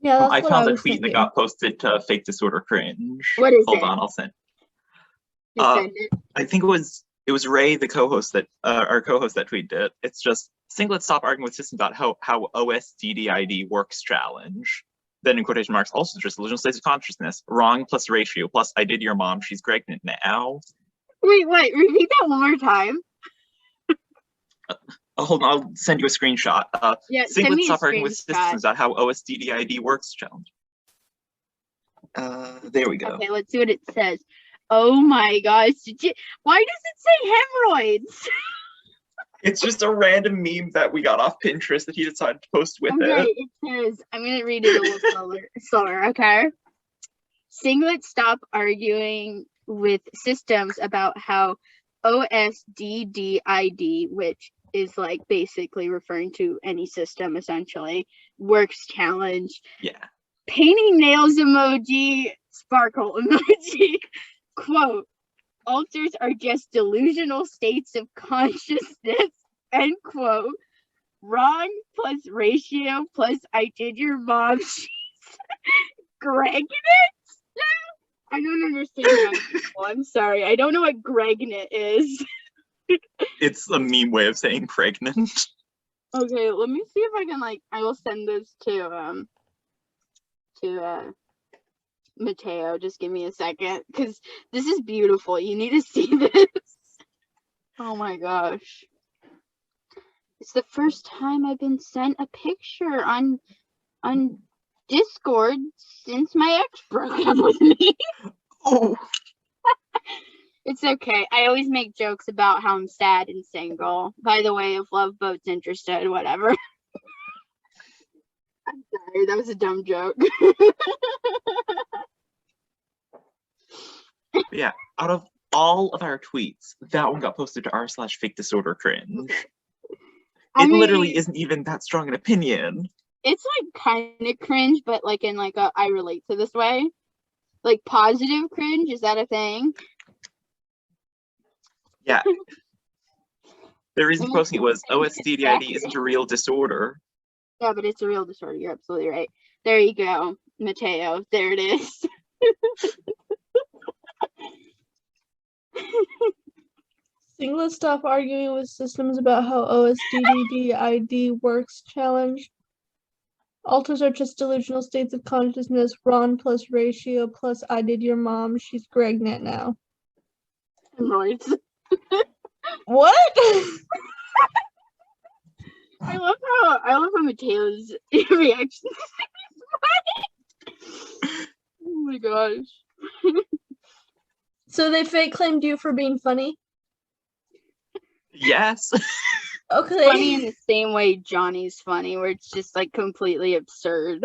Yeah, that's I what found I a was tweet thinking. that got posted to Fake Disorder Cringe. What is Hold it? on, I'll send. Send it. I think it was Ray, the co-host that our co-host that tweeted it. It's just let's stop arguing with systems about how OSDDID works challenge. Then in quotation marks, also just delusional states of consciousness. Wrong plus ratio plus I did your mom. She's pregnant now. Wait, repeat that one more time. Hold on, I'll send you a screenshot. Yeah, send me a stop arguing with screenshot. systems about how OSDDID works challenge. There we go. Okay, let's see what it says. Oh my gosh, why does it say hemorrhoids? It's just a random meme that we got off Pinterest that he decided to post with Okay, it. it says, I'm gonna read it a little slower, okay? Singlet stop arguing with systems about how OSDDID, which is like basically referring to any system essentially. Works challenge. Yeah. Painting nails emoji, sparkle emoji. Quote, alters are just delusional states of consciousness, end quote. Wrong plus ratio plus I did your mom. Gregnit? I don't understand that. I'm sorry. I don't know what Gregnit is. It's a meme way of saying pregnant. Okay, let me see if I can I will send this to Mateo. Just give me a second, because this is beautiful. You need to see this. Oh my gosh. It's the first time I've been sent a picture on Discord since my ex broke up with me. Oh. It's okay. I always make jokes about how I'm sad and single. By the way, if Love Boat's interested, whatever. I'm sorry, that was a dumb joke. Yeah, out of all of our tweets, that one got posted to r/fake disorder cringe. I It mean, literally isn't even that strong an opinion. it's kind of cringe, but in a I relate to this way. Positive cringe, is that a thing? Yeah. The reason for posting it was OSDDID isn't a real disorder. Yeah, but it's a real disorder. You're absolutely right. There you go, Mateo. There it is. Singlets stop arguing with systems about how OSDDID works challenge. Alters are just delusional states of consciousness. Ron plus ratio plus I did your mom. She's Gregnit now. Hemorrhoids. What? I love how Mateo's reaction. Oh my gosh. So they fake claimed you for being funny? Yes. Okay. Funny in the same way Johnny's funny, where it's just completely absurd.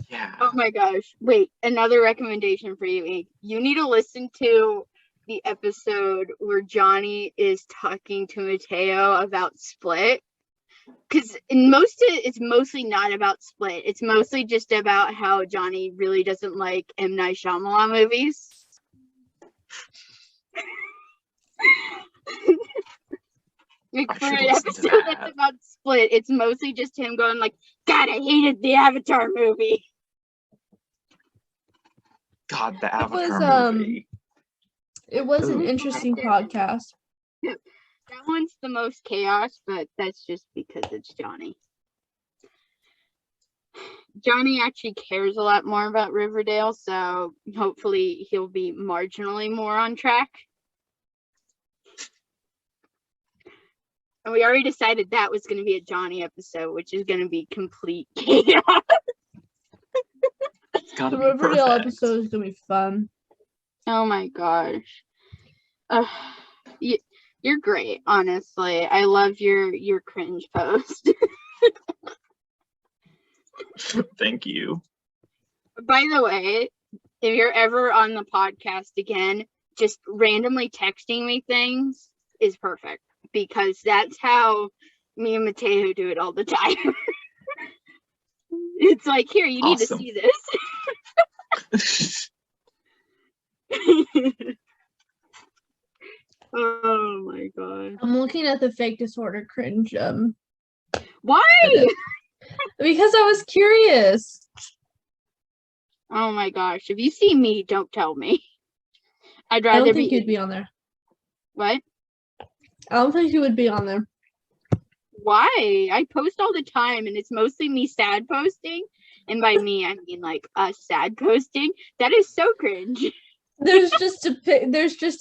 Yeah. Oh my gosh. Wait, another recommendation for you, Ink. You need to listen to the episode where Johnny is talking to Mateo about Split. Because it's mostly not about Split. It's mostly just about how Johnny really doesn't like M. Night Shyamalan movies. For an episode that's about Split, it's mostly just him going God, I hated the Avatar movie. God, the Avatar movie. It was an interesting podcast. That one's the most chaos, but that's just because it's Johnny. Johnny actually cares a lot more about Riverdale, so hopefully he'll be marginally more on track. And we already decided that was going to be a Johnny episode, which is going to be complete chaos. The Riverdale episode is going to be fun. Oh my gosh. You're great, honestly. I love your cringe post. Thank you. By the way, if you're ever on the podcast again, just randomly texting me things is perfect, because that's how me and Mateo do it all the time. It's here, you need to see this. Oh my god. I'm looking at the fake disorder cringe. Why? Because I was curious. Oh my gosh. If you see me, don't tell me. I'd rather I don't think you'd be on there. What? I don't think you would be on there. Why? I post all the time, and it's mostly me sad posting. And by me, I mean us sad posting. That is so cringe. There's just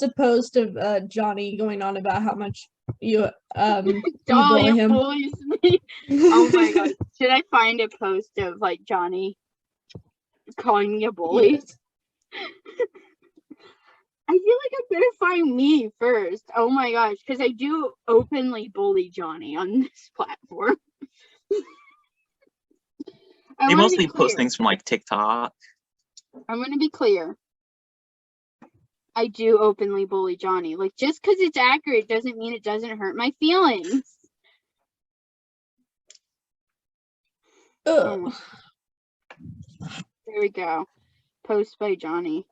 a post of Johnny going on about how much you bully him. Bullies me. Oh my god. Should I find a post of Johnny calling me a bully? Yes. I feel like I better find me first. Oh my gosh, because I do openly bully Johnny on this platform. You mostly post things from TikTok. I'm gonna be clear. I do openly bully Johnny. Like, just because it's accurate doesn't mean it doesn't hurt my feelings. Ugh. There we go. Post by Johnny.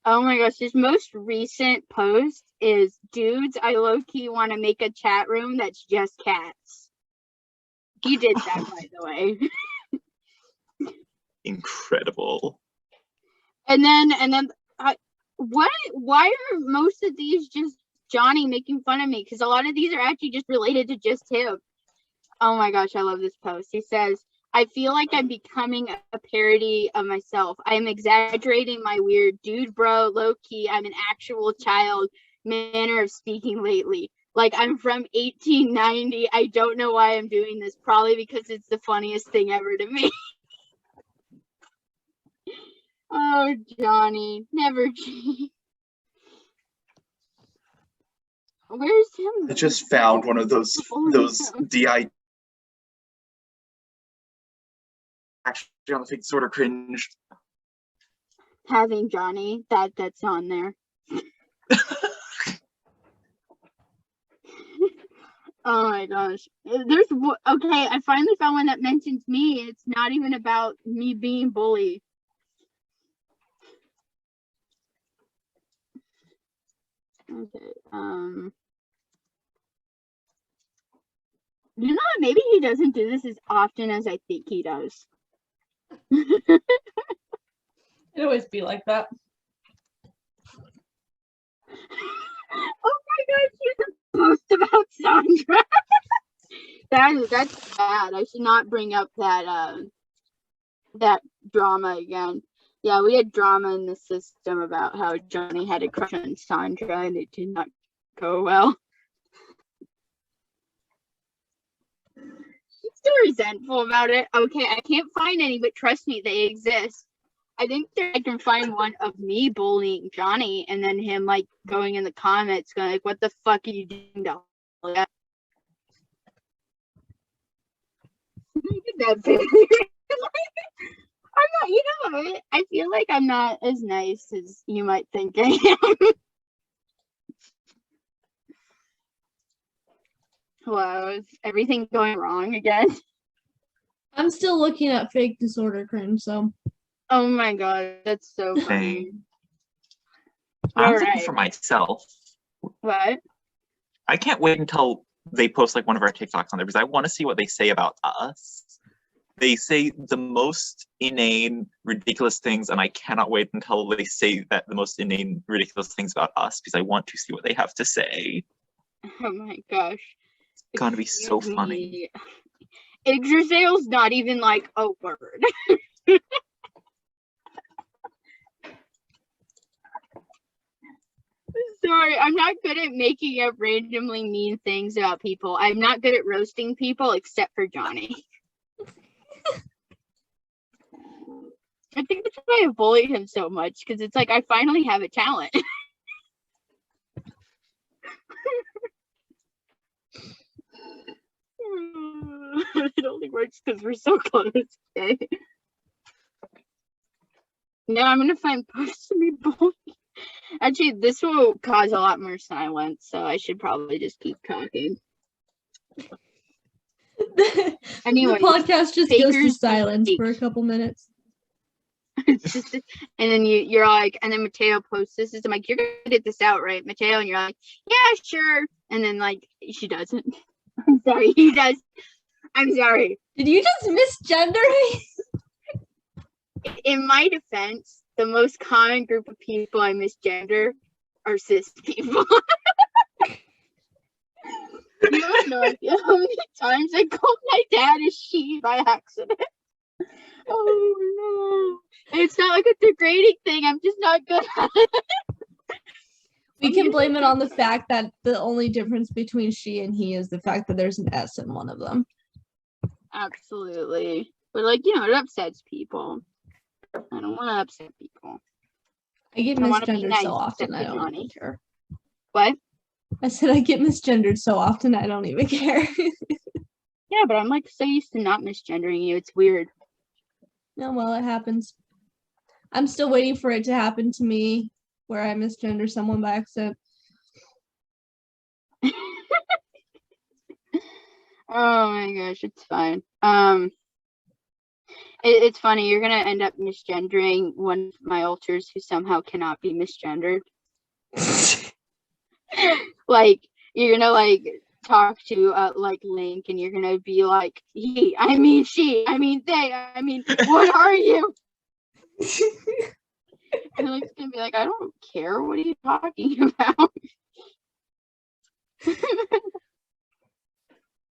Oh my gosh, his most recent post is, dudes, I low-key want to make a chat room that's just cats. He did that, by the way. Incredible. And then, why are most of these just Johnny making fun of me? Because a lot of these are actually just related to just him. Oh my gosh, I love this post. He says, I feel like I'm becoming a parody of myself. I am exaggerating my weird dude bro, low key, I'm an actual child manner of speaking lately. Like, I'm from 1890. I don't know why I'm doing this. Probably because it's the funniest thing ever to me. Oh, Johnny, never change. Where's him? I just found one of those DI. Actually, on the thing, sort of cringed. Having Johnny, that's on there. Oh my gosh. Okay, I finally found one that mentions me. It's not even about me being bullied. Okay, you know what? Maybe he doesn't do this as often as I think he does. It always be like that. Oh my god, here's a post about Sandra. That's bad. I should not bring up that drama again. Yeah, we had drama in the system about how Johnny had a crush on Sandra and it did not go well. She's still resentful about it. Okay, I can't find any, but trust me, they exist. I think that I can find one of me bullying Johnny and then him like going in the comments going like, what the fuck are you doing, Dahlia? That I'm not, you know what? I feel like I'm not as nice as you might think I am. Hello, is everything going wrong again? I'm still looking at fake disorder cringe, so. Oh my god, that's so funny. I'm thinking for myself. What? I can't wait until they post like one of our TikToks on there because I want to see what they say about us. They say the most inane, ridiculous things, and I cannot wait until they say that the most inane, ridiculous things about us because I want to see what they have to say. Oh my gosh. It's gonna be so funny. Yggdrasil's not even like a word. Sorry, I'm not good at making up randomly mean things about people. I'm not good at roasting people except for Johnny. I think that's why I bully him so much, because it's like I finally have a talent. It only works because we're so close. Okay. Now I'm gonna find posts to be bullied. Actually, this will cause a lot more silence, so I should probably just keep talking. Anyway, the podcast just goes to silence for a couple minutes. It's just, and then you're like, and then Mateo posts this. I'm like, you're gonna get this out, right, Mateo? And you're like, yeah, sure. And then like she doesn't. I'm sorry, he does. I'm sorry. Did you just misgender me? In my defense, the most common group of people I misgender are cis people. You have no idea how many times I called my dad a she by accident. Oh no. It's not like a degrading thing. I'm just not good at it. We can blame it on the fact that the only difference between she and he is the fact that there's an S in one of them. Absolutely. But like, you know, it upsets people. I don't want to upset people. I get misgendered so often I don't even care. What? I said I get misgendered so often I don't even care. Yeah, but I'm like so used to not misgendering you. It's weird. No, well, it happens. I'm still waiting for it to happen to me where I misgender someone by accident. Oh my gosh, it's fine. It's funny. You're gonna end up misgendering one of my alters who somehow cannot be misgendered. Like you're gonna like talk to like Link, and you're gonna be like he, I mean she, I mean they, I mean what are you? And Link's gonna be like, I don't care. What are you talking about?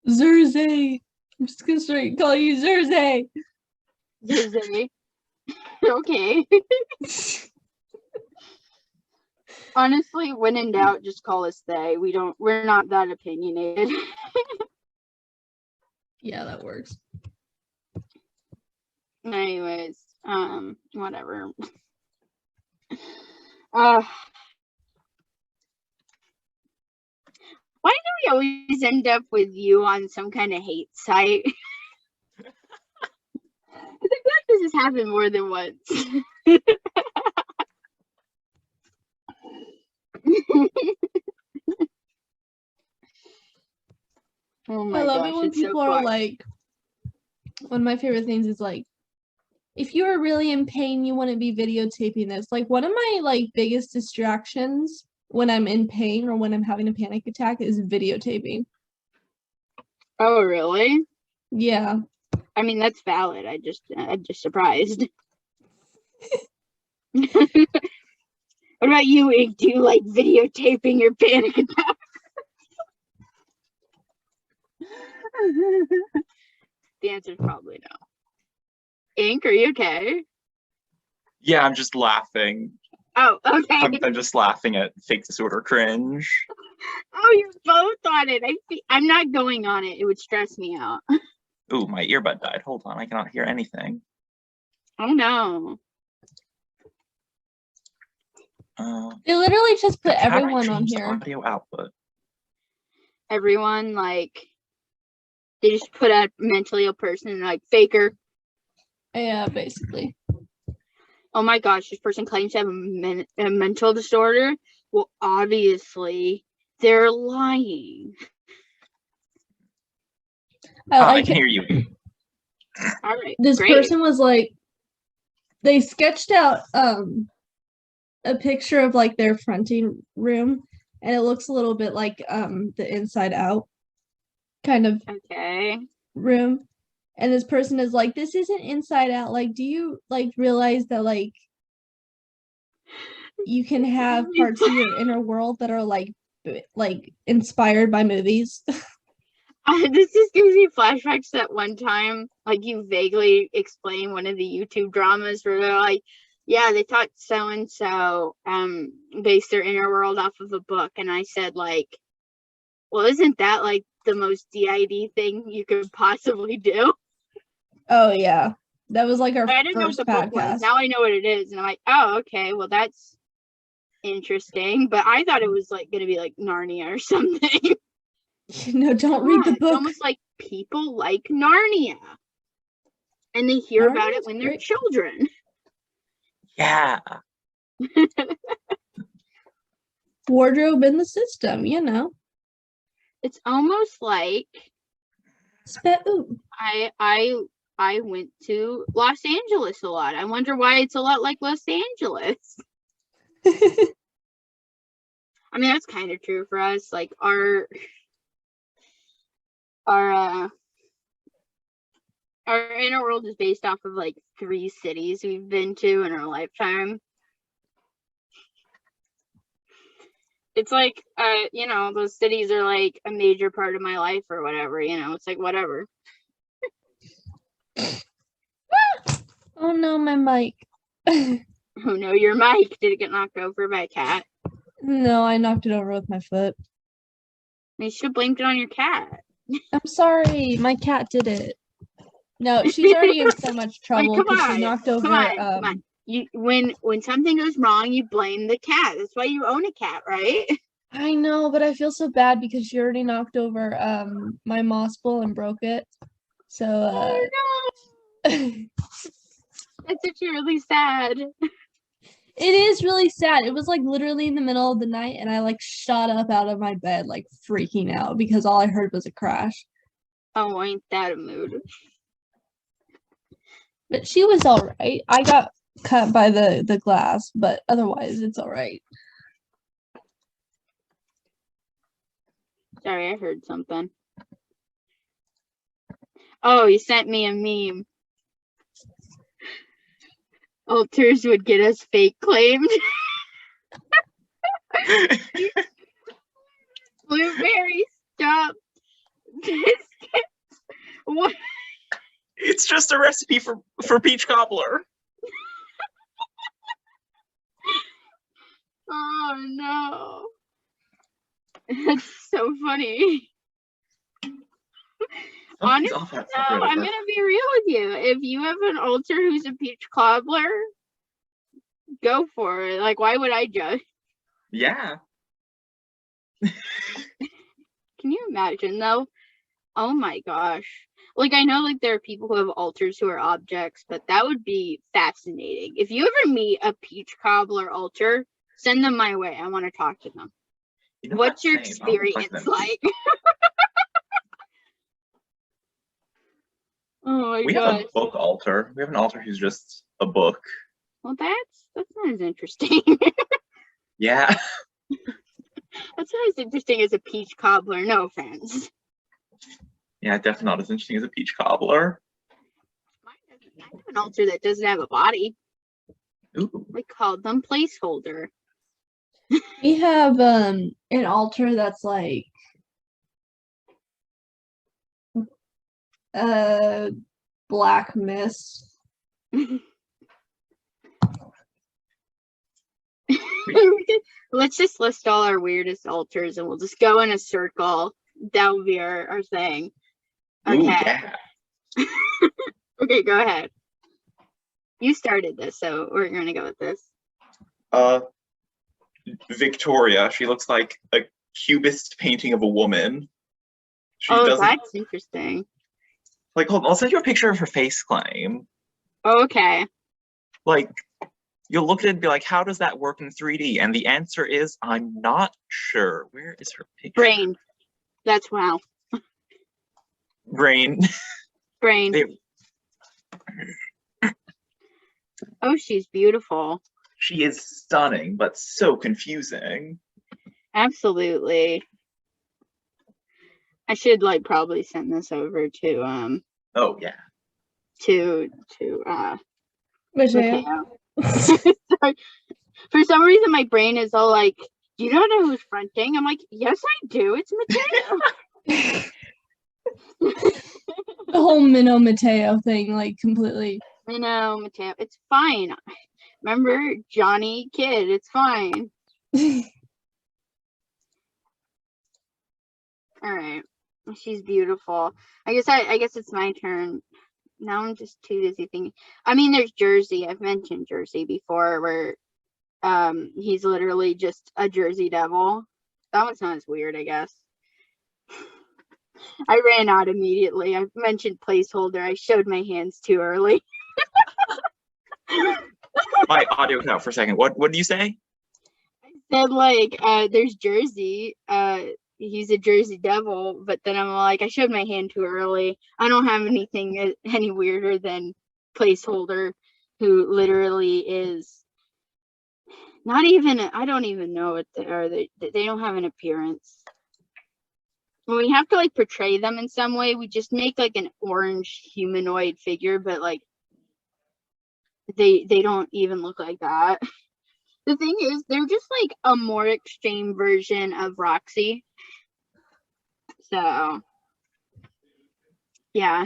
Zerzay. I'm just gonna straight call you Zerzay. Zay. Okay. Honestly, when in doubt, just call us they. We're not that opinionated. Yeah, that works. Anyways, whatever. Why do we always end up with you on some kind of hate site? I feel like this has happened more than once. Oh my I love gosh, it when it's so people are fun. like, one of my favorite things is like, if you are really in pain, you wouldn't be videotaping this. Like one of my like biggest distractions when I'm in pain or when I'm having a panic attack is videotaping. Oh really? Yeah. I mean that's valid. I'm just surprised. What about you, Ink? Do you like videotaping your panic attack? The answer is probably no. Ink, are you okay? Yeah, I'm just laughing. Oh, okay. I'm just laughing at fake disorder cringe. Oh, you're both on it. I'm not going on it. It would stress me out. Ooh, my earbud died. Hold on, I cannot hear anything. Oh no. They literally just put How do I everyone on change the here. audio output? Everyone, like, they just put a mentally ill person and like faker. Yeah, basically. Oh my gosh, this person claims to have a mental disorder. Well, obviously, they're lying. I can hear you. All right. This great. person was like, they sketched out a picture of like their fronting room, and it looks a little bit like the Inside Out kind of room. And this person is like, this isn't Inside Out. Like, do you like realize that like you can have parts of your inner world that are like inspired by movies? This just gives me flashbacks that one time, like you vaguely explain one of the YouTube dramas where they're like, yeah, they thought so and so based their inner world off of a book, and I said like, well, isn't that like the most DID thing you could possibly do? Oh yeah, that was like our I didn't know what first the book was. podcast. Now I know what it is, and I'm like, oh, okay, well that's interesting. But I thought it was like gonna be like Narnia or something. No, don't read the It's book. almost like people like Narnia, and they hear about it Narnia's when they're great. children. Yeah. Wardrobe in the system, you know. It's almost like Ooh. I went to Los Angeles a lot. I wonder why it's a lot like Los Angeles. I mean, that's kind of true for us. Like our inner world is based off of like 3 cities we've been to in our lifetime. It's like, you know, those cities are like a major part of my life or whatever, you know, it's like whatever. Oh no, my mic. Oh no, your mic. Did it get knocked over by a cat? No, I knocked it over with my foot. You should have blamed it on your cat. I'm sorry, my cat did it. No, she's already in so much trouble Like, because she knocked over. come on. You when something goes wrong, you blame the cat. That's why you own a cat, right? I know, but I feel so bad because she already knocked over my moss bowl and broke it. So Oh no. That's actually really sad. It is really sad. It was like literally in the middle of the night, and I like shot up out of my bed, like freaking out because all I heard was a crash. Oh, ain't that a mood? But she was all right. I got cut by the glass, but otherwise it's all right. Sorry, I heard something. Oh, you sent me a meme. Altars would get us fake claimed. Blueberry stuffed biscuits. What? It's just a recipe for peach cobbler. Oh no. That's so funny. Honestly, though, I'm gonna be real with you. If you have an altar who's a peach cobbler, go for it. Like, why would I judge? Yeah. Can you imagine though? Oh my gosh. Like, I know like there are people who have altars who are objects, but that would be fascinating. If you ever meet a peach cobbler altar, send them my way. I want to talk to them. You know, What's your that's insane. experience like? Oh my We gosh. have a book altar. We have an altar who's just a book. Well, that's not as interesting. Yeah. That's not as interesting as a peach cobbler. No offense. Yeah, definitely not as interesting as a peach cobbler. I have an altar that doesn't have a body. Ooh. We call them placeholder. We have an altar that's like black mist. Let's just list all our weirdest altars and we'll just go in a circle. That will be our thing. Okay. Ooh, yeah. Okay, go ahead. You started this, so we're gonna go with this. Victoria. She looks like a cubist painting of a woman. She Oh, doesn't that's interesting. like. Hold on, I'll send you a picture of her face claim. Okay. Like, you'll look at it and be like, how does that work in 3D? And the answer is, I'm not sure. Where is her picture? Brain. That's wow. Brain. Brain. Oh, she's beautiful. She is stunning, but so confusing. Absolutely. I should like probably send this over to Oh yeah. to Mateo. Sorry. For some reason my brain is all like, do you not know who's fronting? I'm like, yes I do, it's Mateo. The whole Minnow Mateo thing, like completely. I know, Mateo, it's fine. Remember Johnny Kid, it's fine. All right. She's beautiful. I guess it's my turn. Now I'm just too busy thinking. I mean, there's Jersey. I've mentioned Jersey before, where he's literally just a Jersey devil. That one's not as weird, I guess. I ran out immediately. I mentioned placeholder. I showed my hands too early. My audio cut out for a second. What did you say? I said like there's Jersey. He's a Jersey devil, but then I'm like, I showed my hand too early. I don't have anything any weirder than placeholder, who literally is not even, I don't even know what they are. They don't have an appearance. When we have to like portray them in some way, we just make like an orange humanoid figure, but like they don't even look like that. The thing is, they're just like a more extreme version of Roxy. So, yeah.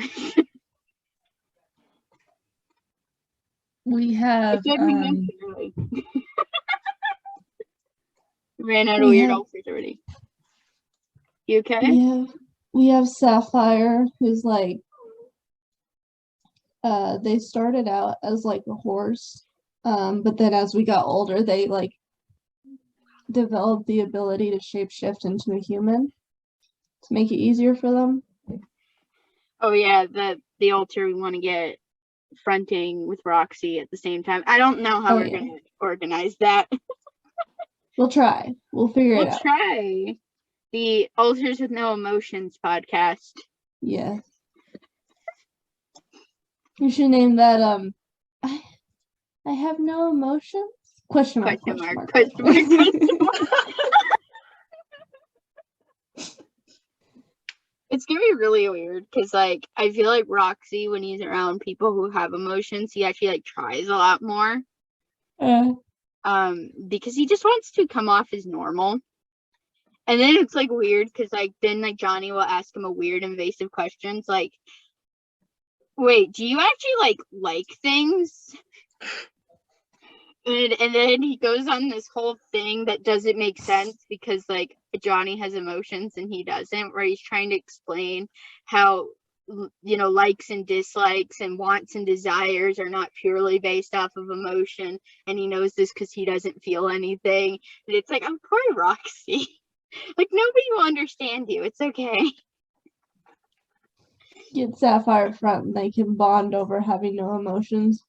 We have ran out of weird outfits already. You okay? We have Sapphire, who's like they started out as like a horse, but then as we got older, they like developed the ability to shapeshift into a human to make it easier for them. Oh yeah, the altar we want to get fronting with Roxy at the same time. I don't know how we're gonna organize that. We'll try. We'll figure it We'll out. try. The Ulcers with No Emotions podcast. Yeah. You should name that I have no emotions? Question mark. It's gonna be really weird because like I feel like Roxy, when he's around people who have emotions, he actually like tries a lot more. Because he just wants to come off as normal. And then it's like weird because like then like Johnny will ask him a weird invasive questions like, wait, do you actually like things? And then he goes on this whole thing that doesn't make sense because like Johnny has emotions and he doesn't, where he's trying to explain how, you know, likes and dislikes and wants and desires are not purely based off of emotion, and he knows this because he doesn't feel anything. And it's like, oh, poor Roxy. Like, nobody will understand you. It's okay. Get Sapphire front and they can bond over having no emotions.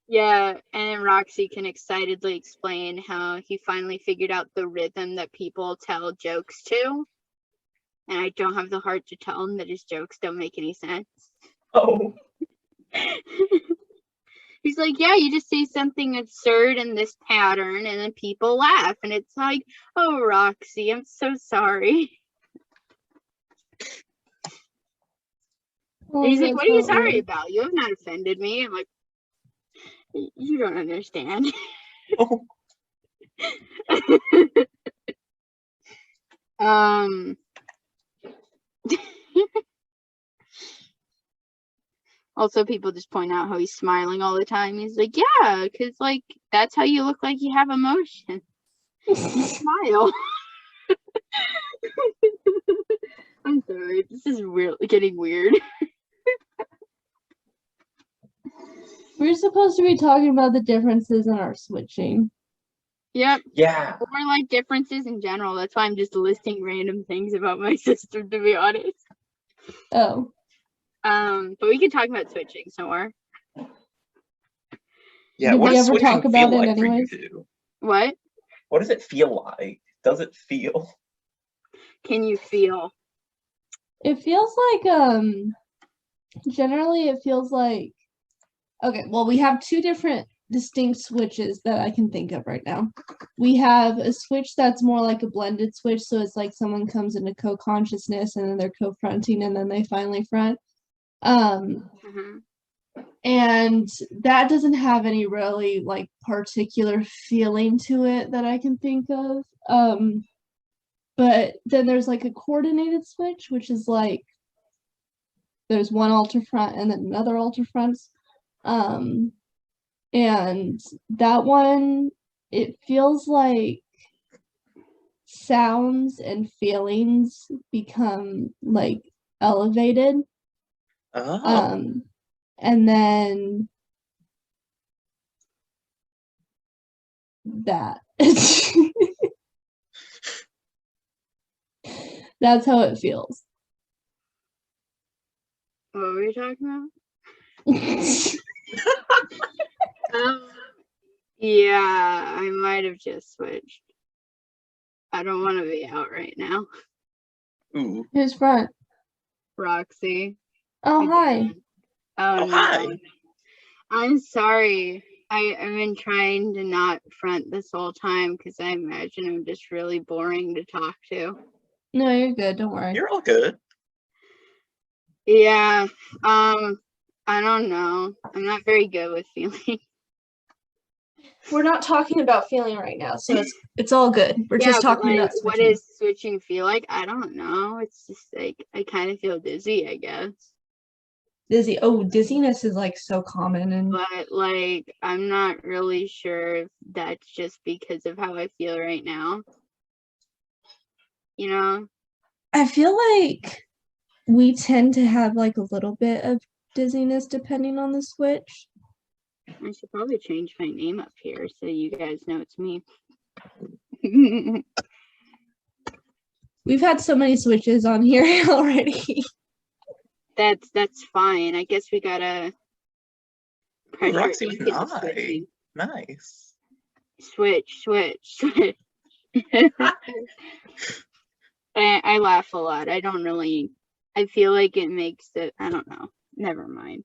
Yeah, and then Roxy can excitedly explain how he finally figured out the rhythm that people tell jokes to. And I don't have the heart to tell him that his jokes don't make any sense. Oh. He's like, yeah, you just say something absurd in this pattern and then people laugh. And it's like, oh, Roxy, I'm so sorry. And he's like, what are you sorry about? You have not offended me. I'm like, you don't understand. Oh. Also, people just point out how he's smiling all the time. He's like, yeah, because, like, that's how you look like you have emotion. You smile. I'm sorry. This is getting weird. We're supposed to be talking about the differences in our switching. Yep. Yeah. Or, like, differences in general. That's why I'm just listing random things about my system, to be honest. Oh. But we can talk about switching some more. Yeah, Did what we does ever switching talk feel about it like for you anyways? two? What? What does it feel like? Does it feel? Can you feel? It feels like generally it feels like, okay, well, we have two different distinct switches that I can think of right now. We have a switch that's more like a blended switch, so it's like someone comes into co-consciousness and then they're co-fronting and then they finally front. And that doesn't have any really like particular feeling to it that I can think of. But then there's like a coordinated switch, which is like there's one alter front and then another alter fronts. And that one, it feels like sounds and feelings become like elevated. Oh. And then that. That's how it feels. What were you talking about? Yeah, I might have just switched. I don't want to be out right now. Ooh. Who's front? Roxy. Oh, hi. Oh, no. Hi. I'm sorry. I've been trying to not front this whole time because I imagine I'm just really boring to talk to. No, you're good. Don't worry. You're all good. Yeah. I don't know. I'm not very good with feeling. We're not talking about feeling right now, so it's all good. We're just talking about what switching. does switching feel like? I don't know. It's just like I kind of feel dizzy, I guess. Dizzy. Oh, dizziness is like so common, and But like I'm not really sure if that's just because of how I feel right now. You know? I feel like we tend to have like a little bit of dizziness depending on the switch. I should probably change my name up here so you guys know it's me. We've had so many switches on here already. That's fine. I guess we gotta Pressure Roxy with ink an is I. switching. Nice. Switch. I laugh a lot. I don't really, I feel like it makes it, I don't know. Never mind.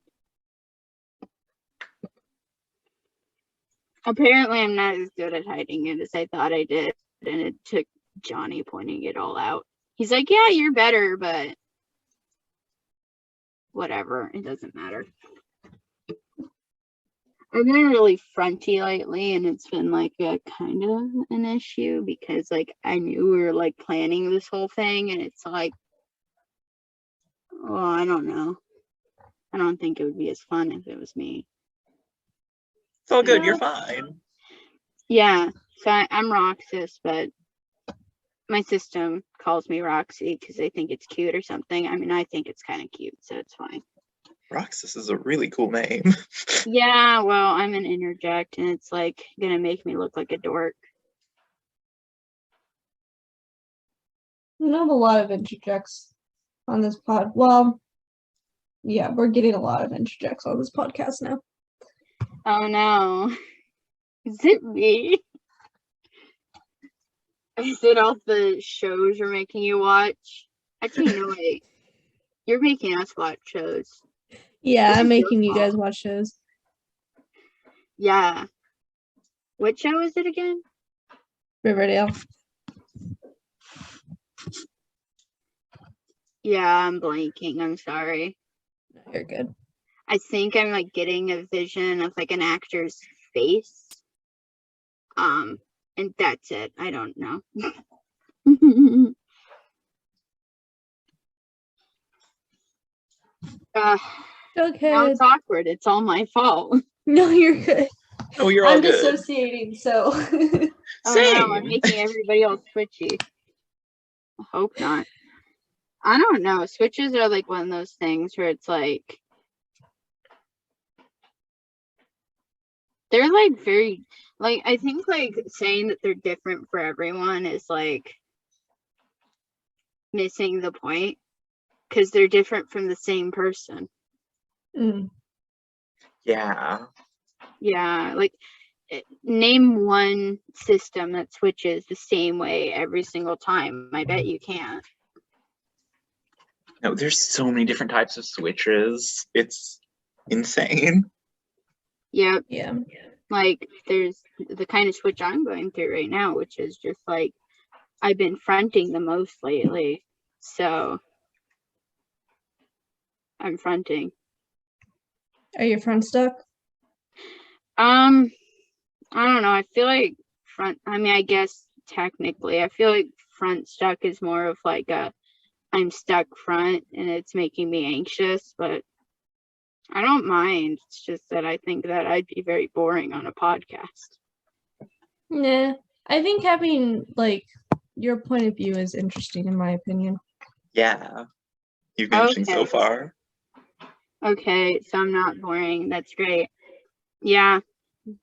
Apparently I'm not as good at hiding it as I thought I did, and it took Johnny pointing it all out. He's like, yeah, you're better, but whatever, it doesn't matter. I've been really fronty lately, and it's been like a kind of an issue because like I knew we were like planning this whole thing, and it's like, well, I don't know. I don't think it would be as fun if it was me. It's all good. Yeah. You're fine. Yeah, so I'm Roxas, but my system calls me Roxy because they think it's cute or something. I mean, I think it's kind of cute, so it's fine. Roxas is a really cool name. Yeah, well, I'm an interject, and it's like gonna make me look like a dork. We don't have a lot of interjects on this pod. Well, yeah, we're getting a lot of interjects on this podcast now. Oh no. Is it me? Is it all the shows you're making you watch? Actually, no, wait. You're making us watch shows. Yeah, This I'm is your making you guys fault. watch shows. Yeah. What show is it again? Riverdale. Yeah, I'm blanking. I'm sorry. No, you're good. I think I'm like getting a vision of like an actor's face. And that's it. I don't know. Now Okay. it's awkward. It's all my fault. No, you're good. Oh, you're all I'm good. dissociating, so. Oh no, I'm Same. making everybody else twitchy. I hope not. I don't know. Switches are like one of those things where it's like they're like very like I think like saying that they're different for everyone is like missing the point because they're different from the same person. Mm. Yeah. Yeah, like name one system that switches the same way every single time. I bet you can't. No, there's so many different types of switches. It's insane. Yep. Yeah. Like there's the kind of switch I'm going through right now, which is just like I've been fronting the most lately. So I'm fronting. Are your friends stuck? I don't know. I feel like I guess technically I feel like front stuck is more of like a I'm stuck front and it's making me anxious, but I don't mind. It's just that I think that I'd be very boring on a podcast. Nah. I think having, like, your point of view is interesting, in my opinion. Yeah. You've been interesting so Okay. far. Okay, so I'm not boring. That's great. Yeah,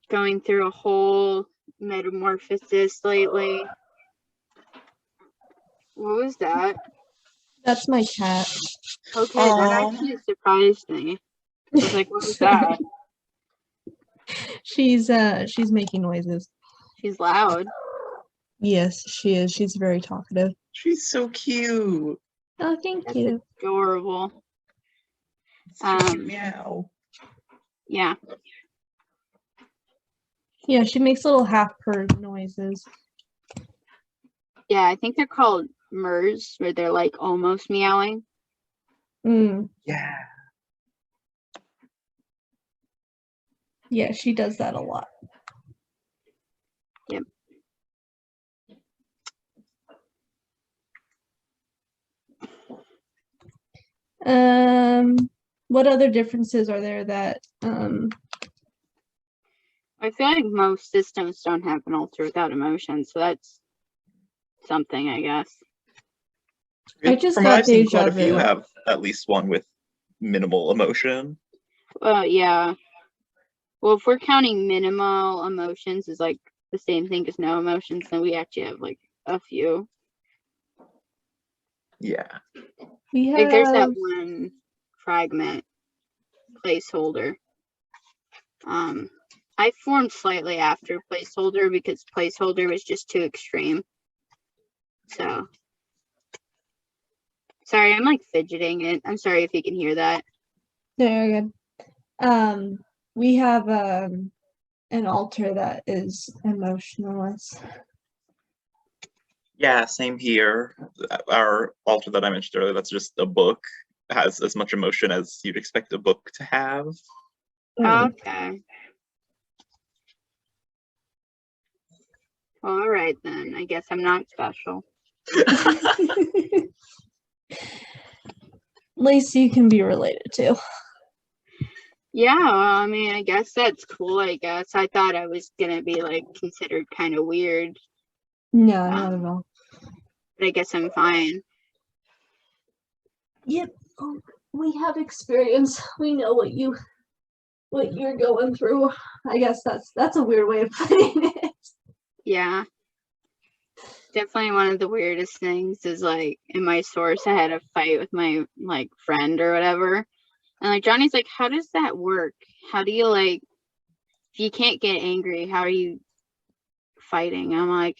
going through a whole metamorphosis lately. What was that? That's my cat. Okay, that Aw. actually surprised me. I was like, what was that? She's making noises. She's loud. Yes, she is. She's very talkative. She's so cute. Oh, thank That's you. adorable. Such a cute meow. Yeah. Yeah, she makes little half-purred noises. Yeah, I think they're called murs, where they're like almost meowing. Mm. Yeah. Yeah, she does that a lot. Yep. What other differences are there that I feel like most systems don't have an alter without emotion, so that's something, I guess. I just From got what I've seen, deja quite a few vu. have at least one with minimal emotion. Well, yeah. Well, if we're counting minimal emotions as like the same thing as no emotions, then we actually have like a few. Yeah. we Like there's that have one fragment placeholder. I formed slightly after placeholder because placeholder was just too extreme. So, sorry, I'm like fidgeting it. I'm sorry if you can hear that. Very good. We have an altar that is emotionless. Yeah, same here. Our altar that I mentioned earlier, that's just a book, has as much emotion as you'd expect a book to have. Okay. All right then. I guess I'm not special. At least you can be related to. Yeah, well, I mean, I guess that's cool. I guess I thought I was gonna be like considered kind of weird, No, not at all. but I guess I'm fine. Yep, we have experience. We know what you're going through. I guess that's a weird way of putting it. Yeah. Definitely one of the weirdest things is like in my source I had a fight with my like friend or whatever. And like Johnny's like, how does that work? How do you like if you can't get angry, how are you fighting? I'm like,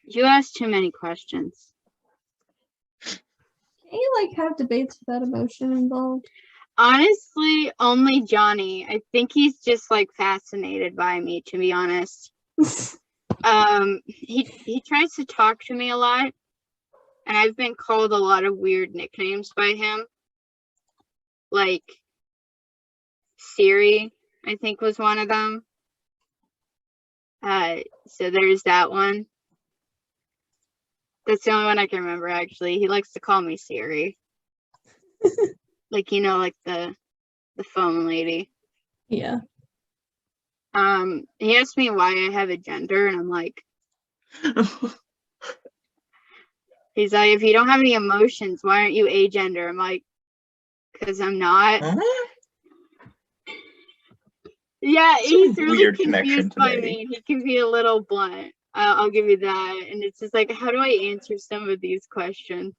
you ask too many questions. Can you like have debates without emotion involved? Honestly, only Johnny. I think he's just like fascinated by me, to be honest. He tries to talk to me a lot, and I've been called a lot of weird nicknames by him. Like Siri, I think was one of them. So there's that one. That's the only one I can remember actually. He likes to call me Siri. Like, you know, like the phone lady. Yeah. He asked me why I have a gender, and I'm like, he's like, if you don't have any emotions, why aren't you agender? I'm like, because I'm not. Huh? Yeah, he's Some really weird connection confused by today. me. He can be a little blunt. I'll give you that. And it's just like, how do I answer some of these questions?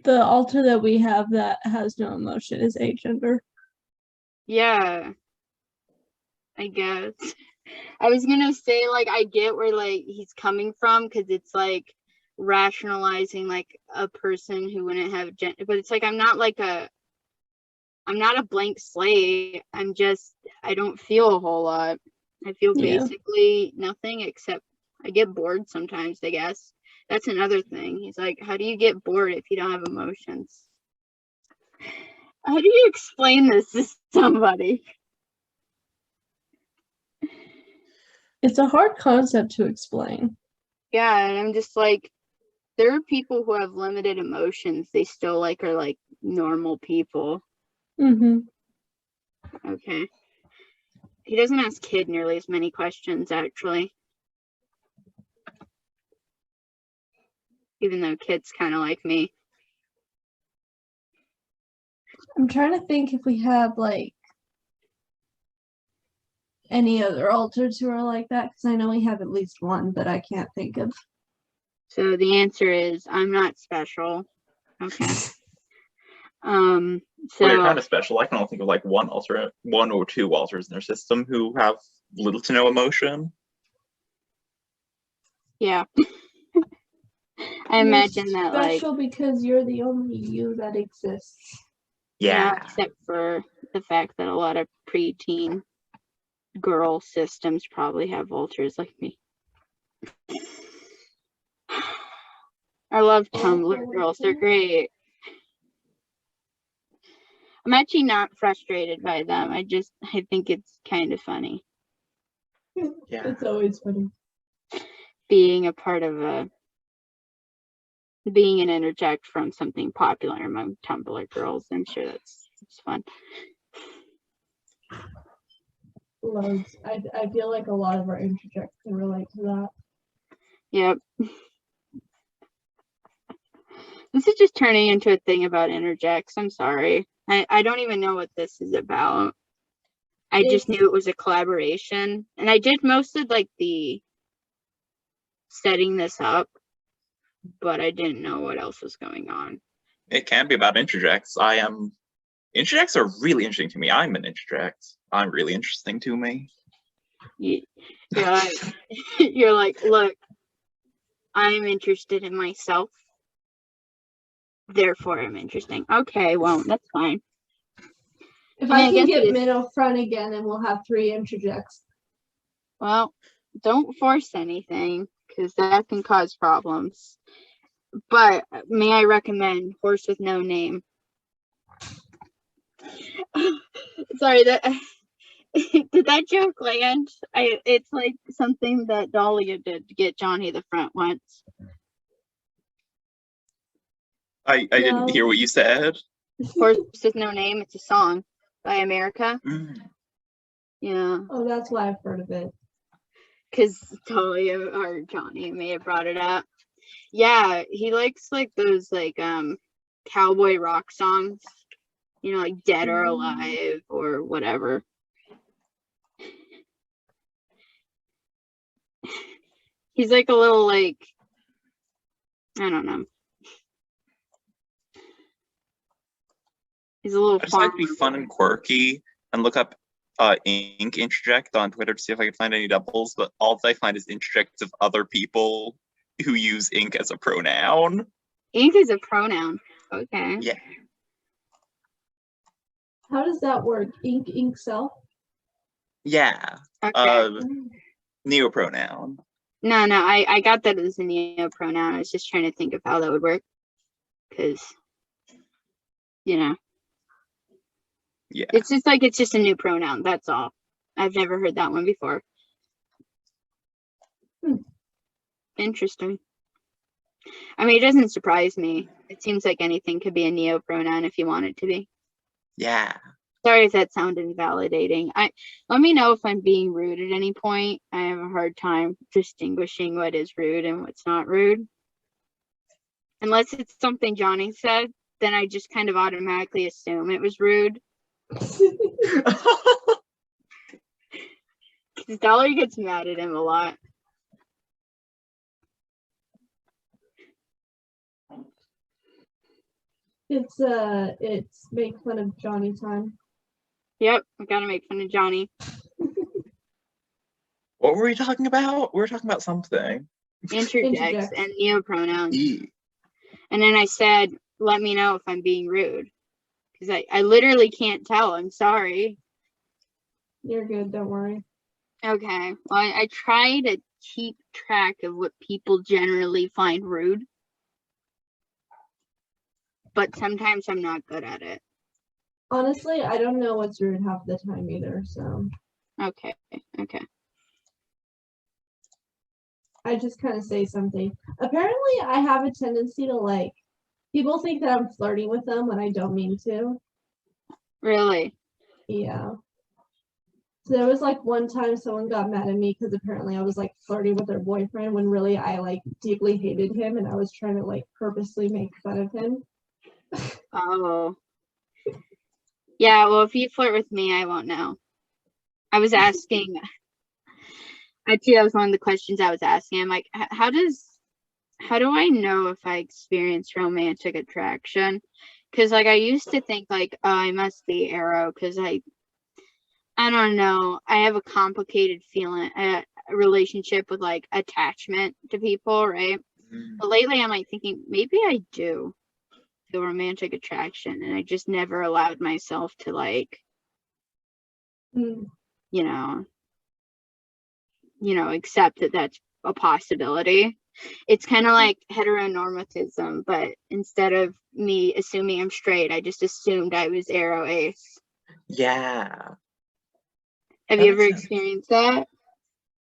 The altar that we have that has no emotion is agender. Yeah, I guess. I was gonna say, like, I get where like he's coming from because it's like rationalizing like a person who wouldn't have gender, but it's like I'm not a blank slate. I don't feel a whole lot. I feel Yeah. basically nothing except I get bored sometimes, I guess. That's another thing. He's like, how do you get bored if you don't have emotions? How do you explain this to somebody? It's a hard concept to explain. Yeah, and I'm just like, there are people who have limited emotions. They still like are like normal people. Mm-hmm. Okay. He doesn't ask Kid nearly as many questions, actually. Even though Kid's kind of like me. I'm trying to think if we have like any other altars who are like that, because I know we have at least one, but I can't think of. So the answer is I'm not special. Okay. Well, you're So kind of special. I can only think of like one or two alters in their system who have little to no emotion. yeah. I imagine You're that like special because you're the only you that exists. Yeah. except for the fact that a lot of preteen girl systems probably have alters like me. I love Tumblr girls. They're great. I'm actually not frustrated by them. I think it's kind of funny Yeah. It's always funny. being being an interject from something popular among Tumblr girls. I'm sure it's fun. Loads. I feel like a lot of our interjects can relate to that. Yep. This is just turning into a thing about interjects. I'm sorry. I don't even know what this is about. I just knew it was a collaboration. And I did most of like the setting this up, but I didn't know what else was going on. It can be about interjects. I am Interjects are really interesting to me. I'm an interject. I'm really interesting to me. You're like, you're like, look, I'm interested in myself. Therefore, I'm interesting. Okay, well, that's fine. If I mean, I I can guess get it is- Minnow front again, then we'll have 3 interjects. Well, don't force anything, because that can cause problems. But may I recommend Horse with No Name? Sorry, that did that joke land? It's like something that Dahlia did to get Johnny the front once. I didn't hear what you said. Horse with No Name. It's a song by America. Mm. Yeah, Oh, that's why I've heard of it. because Dahlia or Johnny may have brought it up. Yeah, he likes like those like cowboy rock songs, you know, like Dead or Alive or whatever. He's like a little like, I don't know. He's a little I just like to be farmer. fun and quirky and look up ink interject on Twitter to see if I can find any doubles, but all I find is interjects of other people who use ink as a pronoun. Ink is a pronoun. Okay. Yeah. How does that work? Ink self? Yeah. Okay. Neopronoun. No, I got that as a neo pronoun. I was just trying to think of how that would work. Because, you know, Yeah. it's just like it's just a new pronoun. That's all. I've never heard that one before. Interesting. I mean, it doesn't surprise me. It seems like anything could be a neo pronoun if you want it to be. Yeah. Sorry if that sounded invalidating. Let me know if I'm being rude at any point. I have a hard time distinguishing what is rude and what's not rude. Unless it's something Johnny said, then I just kind of automatically assume it was rude. Because Dollar gets mad at him a lot. It's make fun of Johnny time. Yep, I gotta make fun of Johnny. What were we talking about? We were talking about something. Interjects and neopronouns. E. And then I said, let me know if I'm being rude. Because I literally can't tell. I'm sorry. You're good, don't worry. Okay. Well, I try to keep track of what people generally find rude. But sometimes I'm not good at it. Honestly, I don't know what's rude half the time either, so Okay. I just kind of say something. Apparently, I have a tendency to like, people think that I'm flirting with them when I don't mean to. Really? Yeah. So there was like one time someone got mad at me because apparently I was like flirting with their boyfriend when really I like deeply hated him and I was trying to like purposely make fun of him. Oh. Yeah, well, if you flirt with me, I won't know. I was asking, actually, that was one of the questions I was asking. I'm like, how do I know if I experience romantic attraction? Because like I used to think like, oh, I must be aro because I don't know. I have a complicated feeling, a relationship with like attachment to people, right? But lately I'm like thinking maybe I do feel romantic attraction and I just never allowed myself to like, you know, accept that that's a possibility. It's kind of like heteronormatism, but instead of me assuming I'm straight, I just assumed I was aro ace. Yeah. Have That you ever makes sense. experienced that?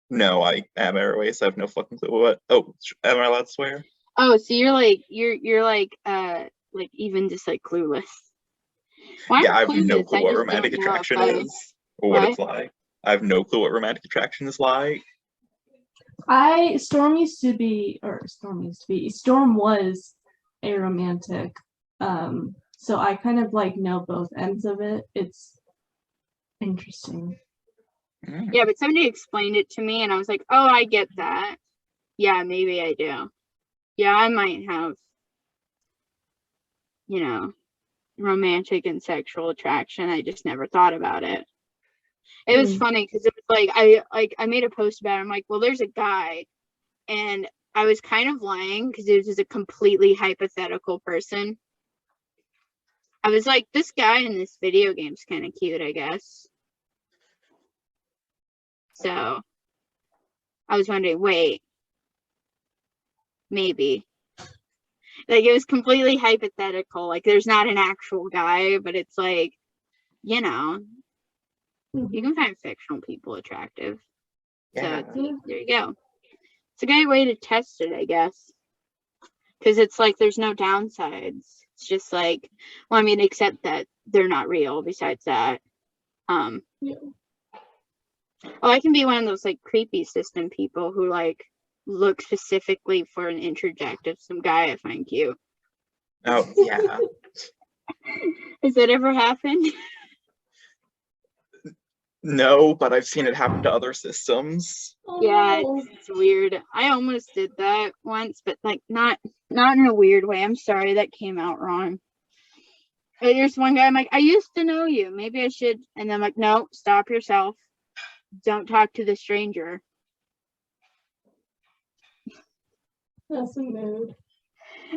No, I am airways. I have no fucking clue what. Oh, am I allowed to swear? Oh, so you're like even just like clueless. Well, Yeah, I I'm have no clueless. clue I what just romantic don't know if attraction I is or what what? it's like. I have no clue what romantic attraction is like. Storm was aromantic. So I kind of like know both ends of it. It's interesting. Yeah, but somebody explained it to me and I was like, oh, I get that. Yeah, maybe I do. Yeah, I might have, you know, romantic and sexual attraction. I just never thought about it. It was funny because it was like I made a post about it. I'm like, well, there's a guy, and I was kind of lying because it was just a completely hypothetical person. I was like, this guy in this video game's kind of cute, I guess. So I was wondering, wait, maybe. Like, it was completely hypothetical. Like, there's not an actual guy, but it's like, you know, you can find fictional people attractive. Yeah. So there you go. It's a great way to test it, I guess. Because it's like there's no downsides. It's just like, well, I mean, except that they're not real. Besides that, Yeah. oh, I can be one of those like creepy system people who like look specifically for an interject of some guy I find cute. Oh, yeah. Has that ever happened? No, but I've seen it happen to other systems. Yeah, it's weird. I almost did that once, but like not in a weird way. I'm sorry, that came out wrong. There's one guy, I'm like, I used to know you. Maybe I should. And then I'm like, no, stop yourself. Don't talk to the stranger. That's a mood.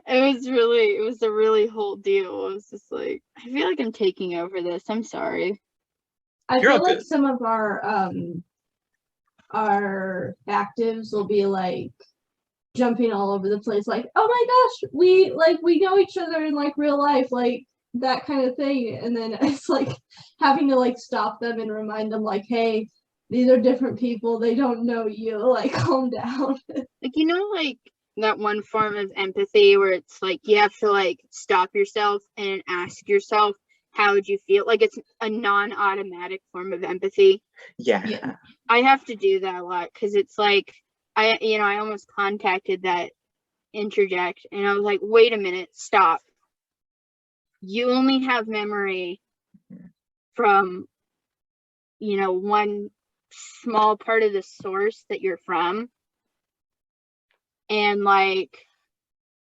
It was a really whole deal. It was just like, I feel like I'm taking over this. I'm sorry. I You're feel all like good. some of our actives will be like jumping all over the place, like, oh my gosh, we know each other in like real life, like that kind of thing. And then it's like having to like stop them and remind them like, hey, these are different people, they don't know you, like calm down. Like, you know, like that one form of empathy where it's like you have to like stop yourself and ask yourself, how would you feel? Like, it's a non-automatic form of empathy. Yeah. I have to do that a lot because it's like I almost contacted that interject and I was like, wait a minute, stop. You only have memory from, one small part of the source that you're from. And like,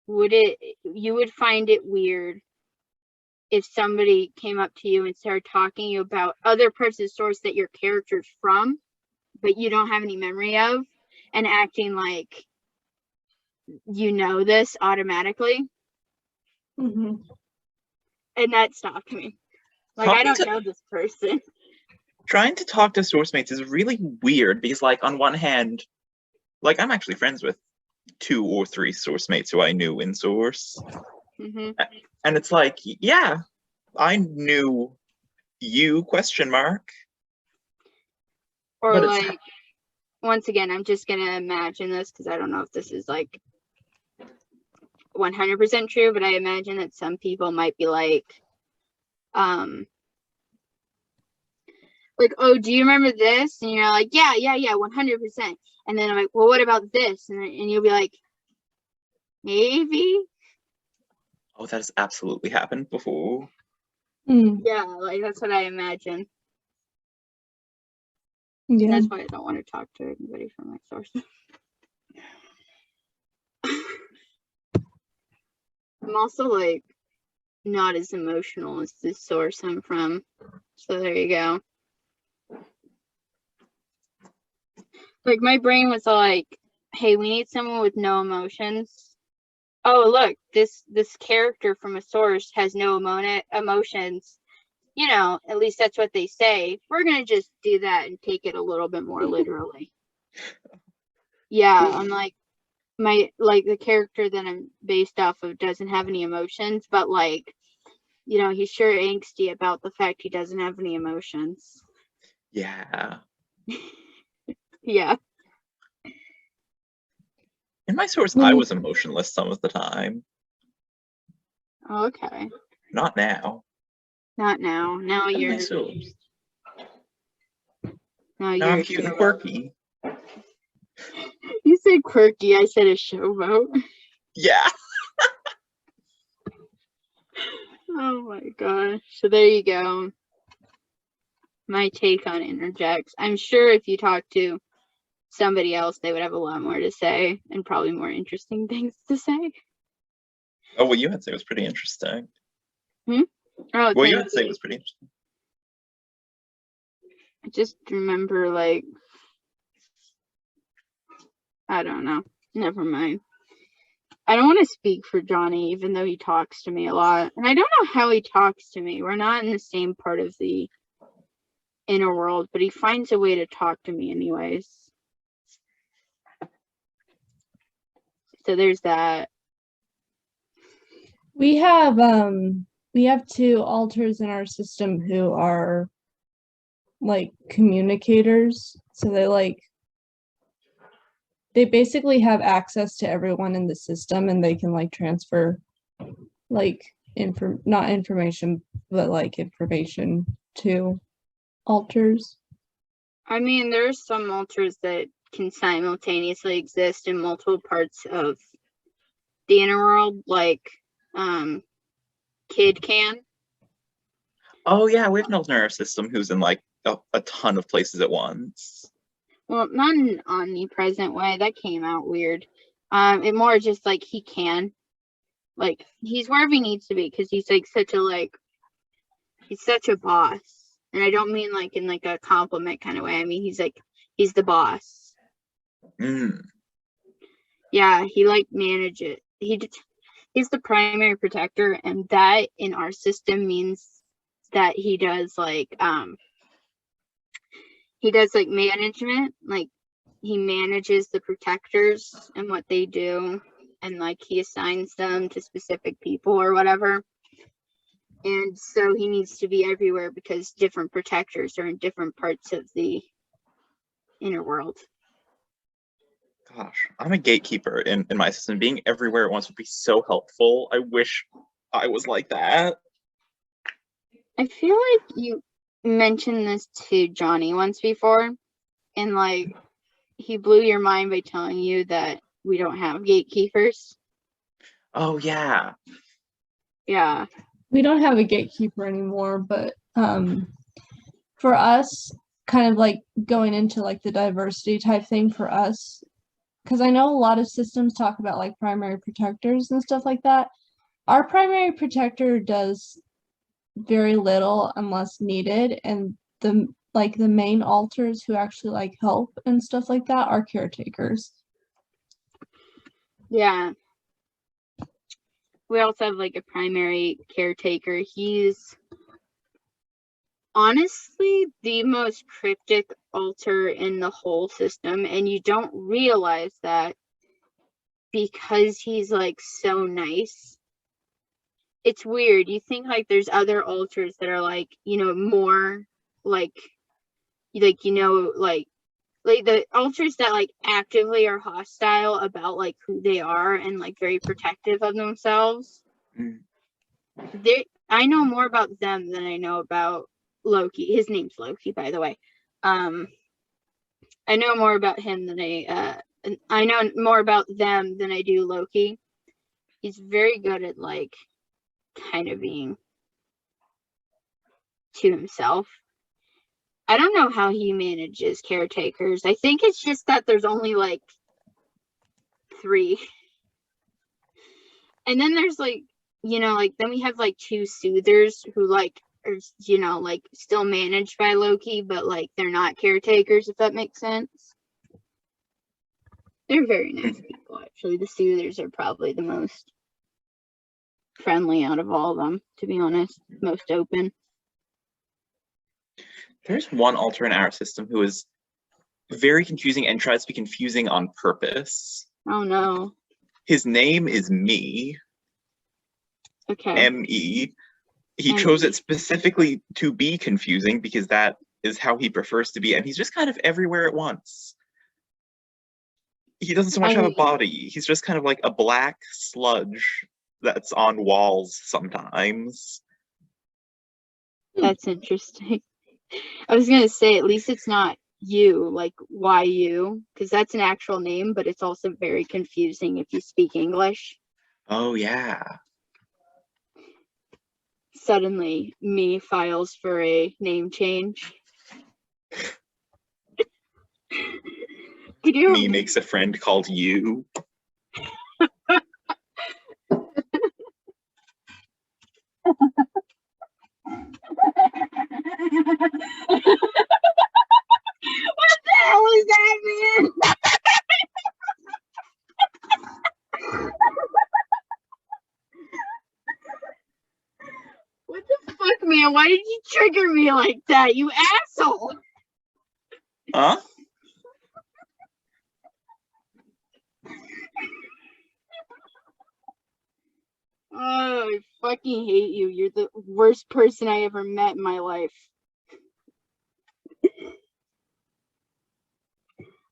you would find it weird if somebody came up to you and started talking to you about other parts of the source that your character's from, but you don't have any memory of, and acting like you know this automatically. Mm-hmm. And that stopped me. Like, I don't know this person. Trying to talk to source mates is really weird because, like, on one hand, like, I'm actually friends with 2 or 3 source mates who I knew in source. Mm-hmm. And it's like, yeah, I knew you, question mark. Or But like, once again, I'm just gonna imagine this because I don't know if this is like 100% true, but I imagine that some people might be like, oh, do you remember this? And you're like, yeah, 100%. And then I'm like, well, what about this? And you'll be like, maybe. Oh, that has absolutely happened before. Yeah, like that's what I imagine. Yeah. That's why I don't want to talk to anybody from my source. I'm also like not as emotional as the source I'm from. So there you go. Like, my brain was like, hey, we need someone with no emotions. Oh, look, this character from a source has no emotions. At least that's what they say. We're gonna just do that and take it a little bit more literally. Yeah, I'm like, the character that I'm based off of doesn't have any emotions, but like, he's sure angsty about the fact he doesn't have any emotions. Yeah. Yeah. In my source, I was emotionless some of the time. Oh, okay. Not now. Not now. Now In you're. my source. Now Now I'm cute and quirky. You said quirky. I said a showboat. Yeah. Oh my gosh. So there you go. My take on interjects. I'm sure if you talk to somebody else, they would have a lot more to say and probably more interesting things to say. Oh, what you had to say was pretty interesting. Hmm? Oh, What you thank had to say you. was pretty interesting. I just remember, like, I don't know. Never mind. I don't want to speak for Johnny, even though he talks to me a lot. And I don't know how he talks to me. We're not in the same part of the inner world, but he finds a way to talk to me anyways. So there's that. We have two alters in our system who are like communicators. So they basically have access to everyone in the system, and they can like transfer like not information, but like information to alters. I mean, there's some alters that can simultaneously exist in multiple parts of the inner world, like Kid can. Oh yeah, we have an alternate nervous system who's in like a ton of places at once. Well, not in an omnipresent way. That came out weird. It more just like he can. Like, he's wherever he needs to be because he's like he's such a boss. And I don't mean like in like a compliment kind of way. I mean, he's the boss. Mm. Yeah, he like manages. He's the primary protector, and that in our system means that he does like management, like he manages the protectors and what they do, and like he assigns them to specific people or whatever. And so he needs to be everywhere because different protectors are in different parts of the inner world. Gosh, I'm a gatekeeper in my system. Being everywhere at once would be so helpful. I wish I was like that. I feel like you mentioned this to Johnny once before, and like he blew your mind by telling you that we don't have gatekeepers. Oh yeah. Yeah. We don't have a gatekeeper anymore, but for us, kind of like going into like the diversity type thing for us, because I know a lot of systems talk about like primary protectors and stuff like that. Our primary protector does very little unless needed, and the main alters who actually like help and stuff like that are caretakers. Yeah. We also have like a primary caretaker. He's honestly the most cryptic alter in the whole system, and you don't realize that because he's like so nice. It's weird. You think like there's other alters that are like, more like the alters that like actively are hostile about like who they are and like very protective of themselves. Mm. I know more about them than I know about Loki. His name's Loki, by the way. I know more about him than I know more about them than I do Loki. He's very good at like kind of being to himself. I don't know how he manages caretakers. I think it's just that there's only like 3. And then there's like, then we have like 2 soothers who like are, like still managed by Loki, but like they're not caretakers, if that makes sense. They're very nice people, actually. The soothers are probably the most friendly out of all of them, to be honest. Most open. There's one alter in our system who is very confusing and tries to be confusing on purpose. Oh no. His name is Me. Okay. M-E. He chose it specifically to be confusing because that is how he prefers to be, and he's just kind of everywhere at once. He doesn't so much have a body. He's just kind of like a black sludge that's on walls sometimes. That's interesting. I was going to say, at least it's not you, like YU, because that's an actual name, but it's also very confusing if you speak English. Oh, yeah. Suddenly, Me files for a name change. Me makes a friend called You. the hell is that, man? What the fuck, man? Why did you trigger me like that, you asshole? Huh? Oh, I fucking hate you. You're the worst person I ever met in my life.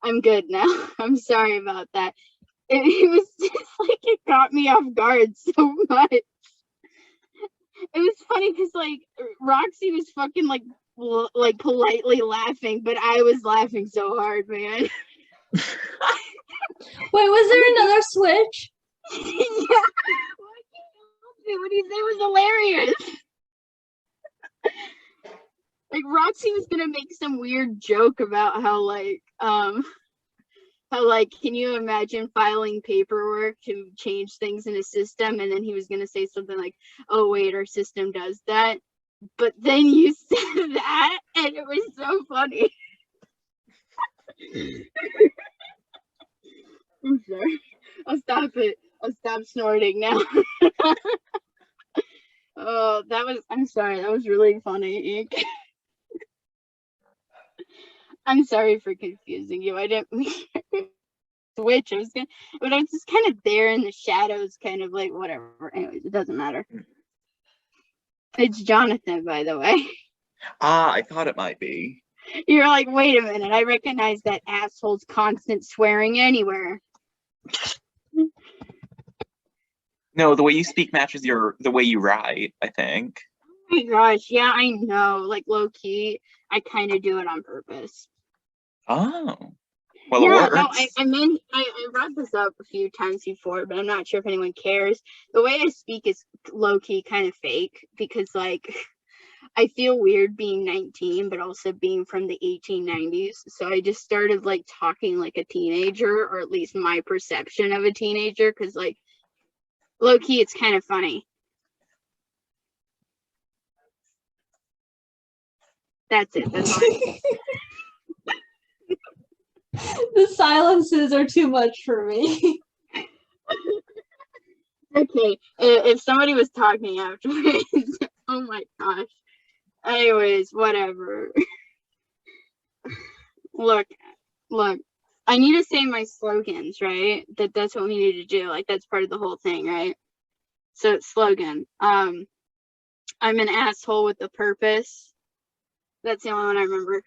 I'm good now. I'm sorry about that. It was just like it caught me off guard so much. It was funny because like Roxy was fucking like politely laughing, but I was laughing so hard, man. Wait, was there another switch? Yeah. Why can't you help it? What he said was hilarious. Like Roxy was gonna make some weird joke about how can you imagine filing paperwork to change things in a system, and then he was gonna say something like, oh wait, our system does that. But then you said that and it was so funny. I'm sorry. I'll stop it. I'll stop snorting now. Oh, I'm sorry, that was really funny, Ink. I'm sorry for confusing you. I didn't switch. But I was just kind of there in the shadows, kind of like whatever. Anyways, it doesn't matter. It's Jonathan, by the way. Ah, I thought it might be. You're like, wait a minute, I recognize that asshole's constant swearing anywhere. No, the way you speak matches the way you write, I think. Oh my gosh, yeah, I know. Like low key, I kind of do it on purpose. Oh. Well, Yeah, it works. no, I brought this up a few times before, but I'm not sure if anyone cares. The way I speak is low key kind of fake because like I feel weird being 19, but also being from the 1890s. So I just started like talking like a teenager, or at least my perception of a teenager, because like low key, it's kind of funny. That's it. That's all. The silences are too much for me. Okay, if somebody was talking afterwards, oh my gosh. Anyways, whatever. Look, I need to say my slogans, right? That's what we need to do. Like that's part of the whole thing, right? So it's slogan. I'm an asshole with a purpose. That's the only one I remember.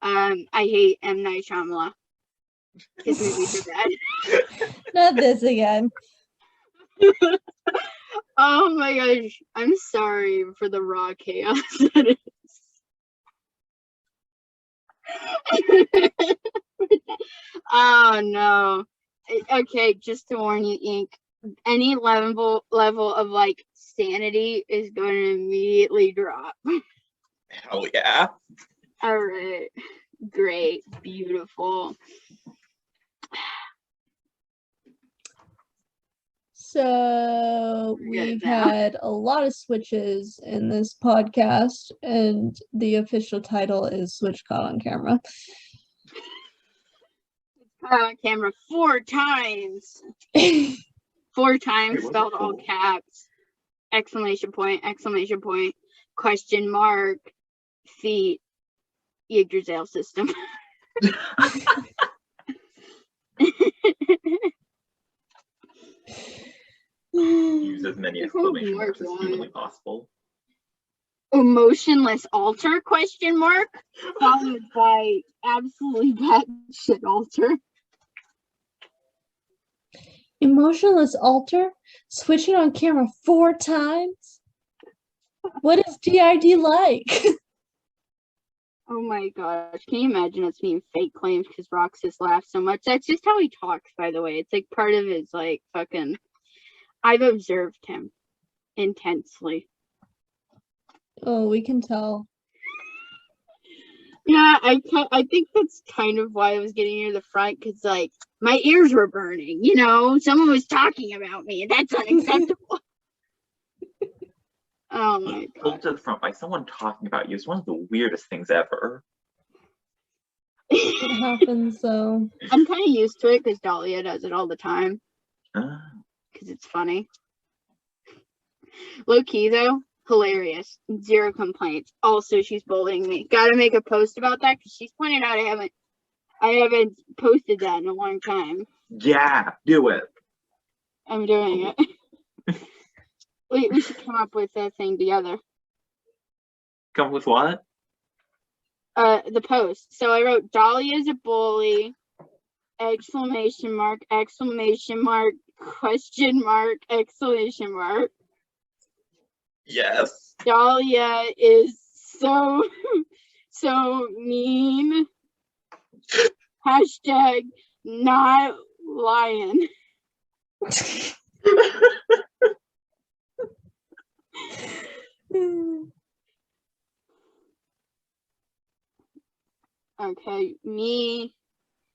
I hate M. Night Shyamalan. His movies are bad. Not this again. Oh my gosh. I'm sorry for the raw chaos that is. Oh no. Okay, just to warn you, Ink, any level of like sanity is going to immediately drop. Hell yeah. All right. Great. Beautiful. So we've had a lot of switches in this podcast, and the official title is Switch Caught on Camera. Caught on camera 4 times. 4 times, spelled all caps. Exclamation point, question mark, feet, Yggdrasil system. Use as many exclamation marks as humanly possible. Emotionless altar, question mark, followed by absolutely batshit altar. Emotionless altar? Switching on camera 4 times? What is DID like? Oh my gosh, can you imagine us being fake claims because Roxas laughs so much? That's just how he talks, by the way. It's like part of his like fucking... I've observed him intensely. Oh, we can tell. Yeah, I think that's kind of why I was getting near the front, because like my ears were burning, you know, someone was talking about me, and that's unacceptable. Oh my Pulled god. to the front by someone talking about you is one of the weirdest things ever. It happens though. I'm kind of used to it because Dahlia does it all the time because it's funny. Low key though, hilarious. 0 complaints. Also, she's bullying me. Gotta make a post about that because she's pointed out I haven't posted that in a long time. Yeah, do it. I'm doing it. We should come up with that thing together. Come with what? The post. So I wrote Dahlia's a bully, exclamation mark, question mark, exclamation mark. Yes. Dahlia is so mean. Hashtag not lying. Okay, me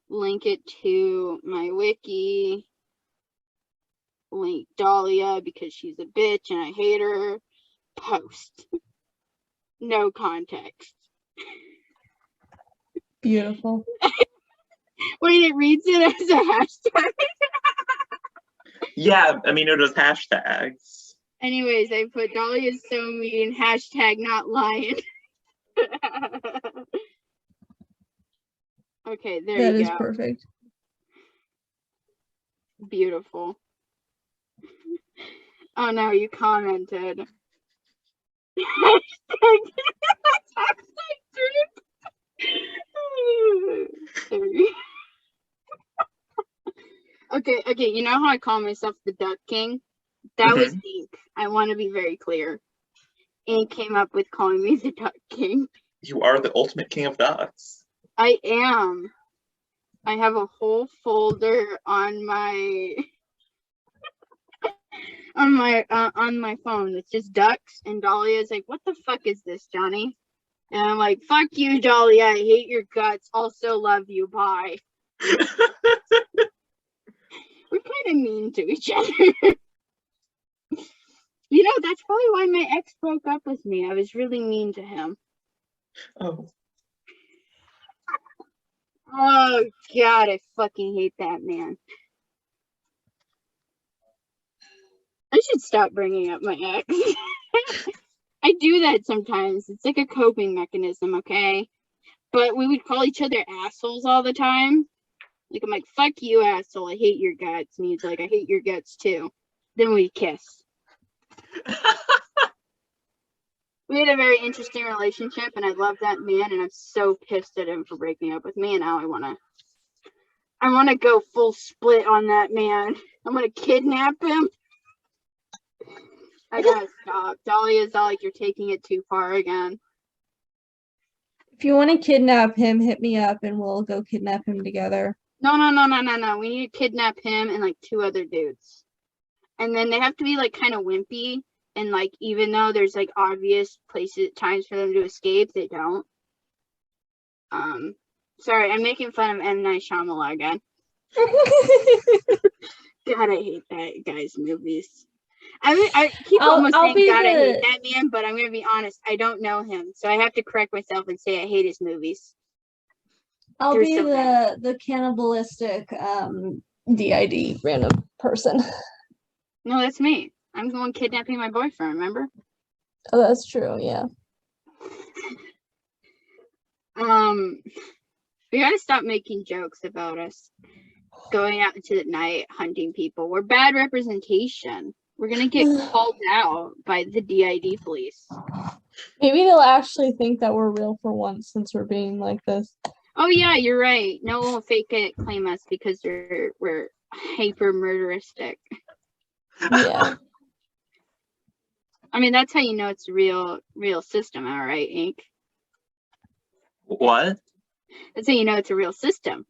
link it to my wiki. Link Dahlia because she's a bitch and I hate her. Post. No context. Beautiful. Wait, it reads it as a hashtag. Yeah, I mean, it was hashtags. Anyways, I put Dahlia is so mean, hashtag not lying. Okay, there That you is go. perfect. Beautiful. Oh no, you commented. Okay, you know how I call myself the Duck King? That was Ink. I want to be very clear. Ink came up with calling me the Duck King. You are the ultimate king of ducks. I am. I have a whole folder on my on my phone. It's just ducks, and Dahlia's like, "What the fuck is this, Johnny?" And I'm like, "Fuck you, Dahlia. I hate your guts. Also love you. Bye." We're kind of mean to each other. You know, that's probably why my ex broke up with me. I was really mean to him. Oh. Oh god, I fucking hate that man. I should stop bringing up my ex. I do that sometimes. It's like a coping mechanism, okay? But we would call each other assholes all the time. Like, I'm like, fuck you, asshole. I hate your guts. And he's like, I hate your guts too. Then we kiss. We had a very interesting relationship, and I love that man, and I'm so pissed at him for breaking up with me, and now I wanna go full split on that man. I'm gonna kidnap him. I gotta stop. Dahlia's all like, you're taking it too far again. If you want to kidnap him, hit me up and we'll go kidnap him together. No. We need to kidnap him and like 2 other dudes. And then they have to be like kind of wimpy. And like, even though there's like obvious times for them to escape, they don't. Sorry, I'm making fun of M. Night Shyamalan again. God, I hate that guy's movies. I keep almost saying God, I hate that man, but I'm gonna be honest, I don't know him, so I have to correct myself and say I hate his movies. I'll be the cannibalistic DID random person. No, that's me. I'm going kidnapping my boyfriend, remember? Oh, that's true, yeah. We gotta stop making jokes about us going out into the night hunting people. We're bad representation. We're gonna get called out by the DID police. Maybe they'll actually think that we're real for once since we're being like this. Oh yeah, you're right. No one will fake it, claim us because we're hyper murderistic. Yeah. I mean, that's how you know it's a real system, all right, Ink? What? That's how you know it's a real system.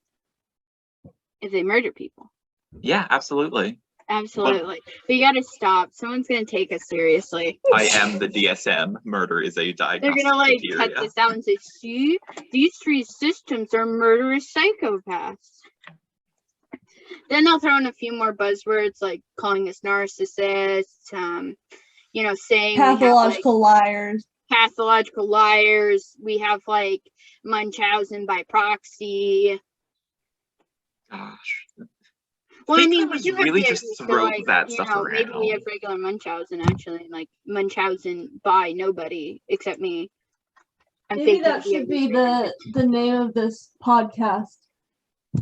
If they murder people. Yeah, absolutely. Absolutely. But you gotta stop. Someone's gonna take us seriously. I am the DSM. Murder is a diagnostic They're gonna like criteria. cut this out and say, see, these 3 systems are murderous psychopaths. Then they'll throw in a few more buzzwords like calling us narcissists, you know, saying we have, like, Pathological liars. pathological liars. We have like Munchausen by proxy. Gosh. Well, I think mean, I we was do have really the just idea, so, throw like, that you stuff know, maybe we have around. regular Munchausen actually, like Munchausen by nobody except me. I'm Maybe faking that should be the name of this podcast.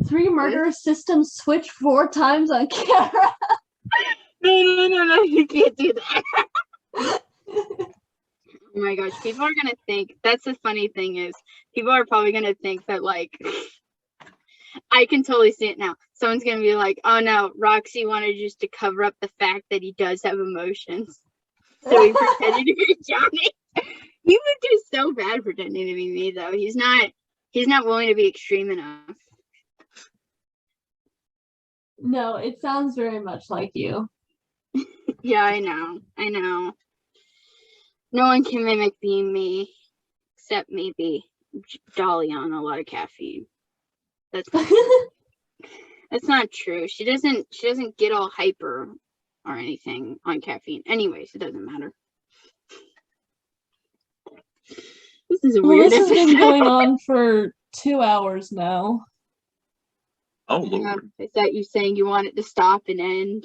3 murder systems switch 4 times on camera. No, you can't do that. Oh my gosh, people are gonna think, that's the funny thing is, people are probably gonna think that, like, I can totally see it now. Someone's gonna be like, oh no, Roxy wanted just to cover up the fact that he does have emotions. So he pretended to be Johnny. He would do so bad pretending to be me though. He's not willing to be extreme enough. No, it sounds very much like you. Yeah, I know. No one can mimic being me, except maybe Dolly on a lot of caffeine. That's not true. She doesn't get all hyper or anything on caffeine. Anyways, it doesn't matter. This is a weird This has been episode. going on for 2 hours now. Oh Lord. Is that you saying you want it to stop and end?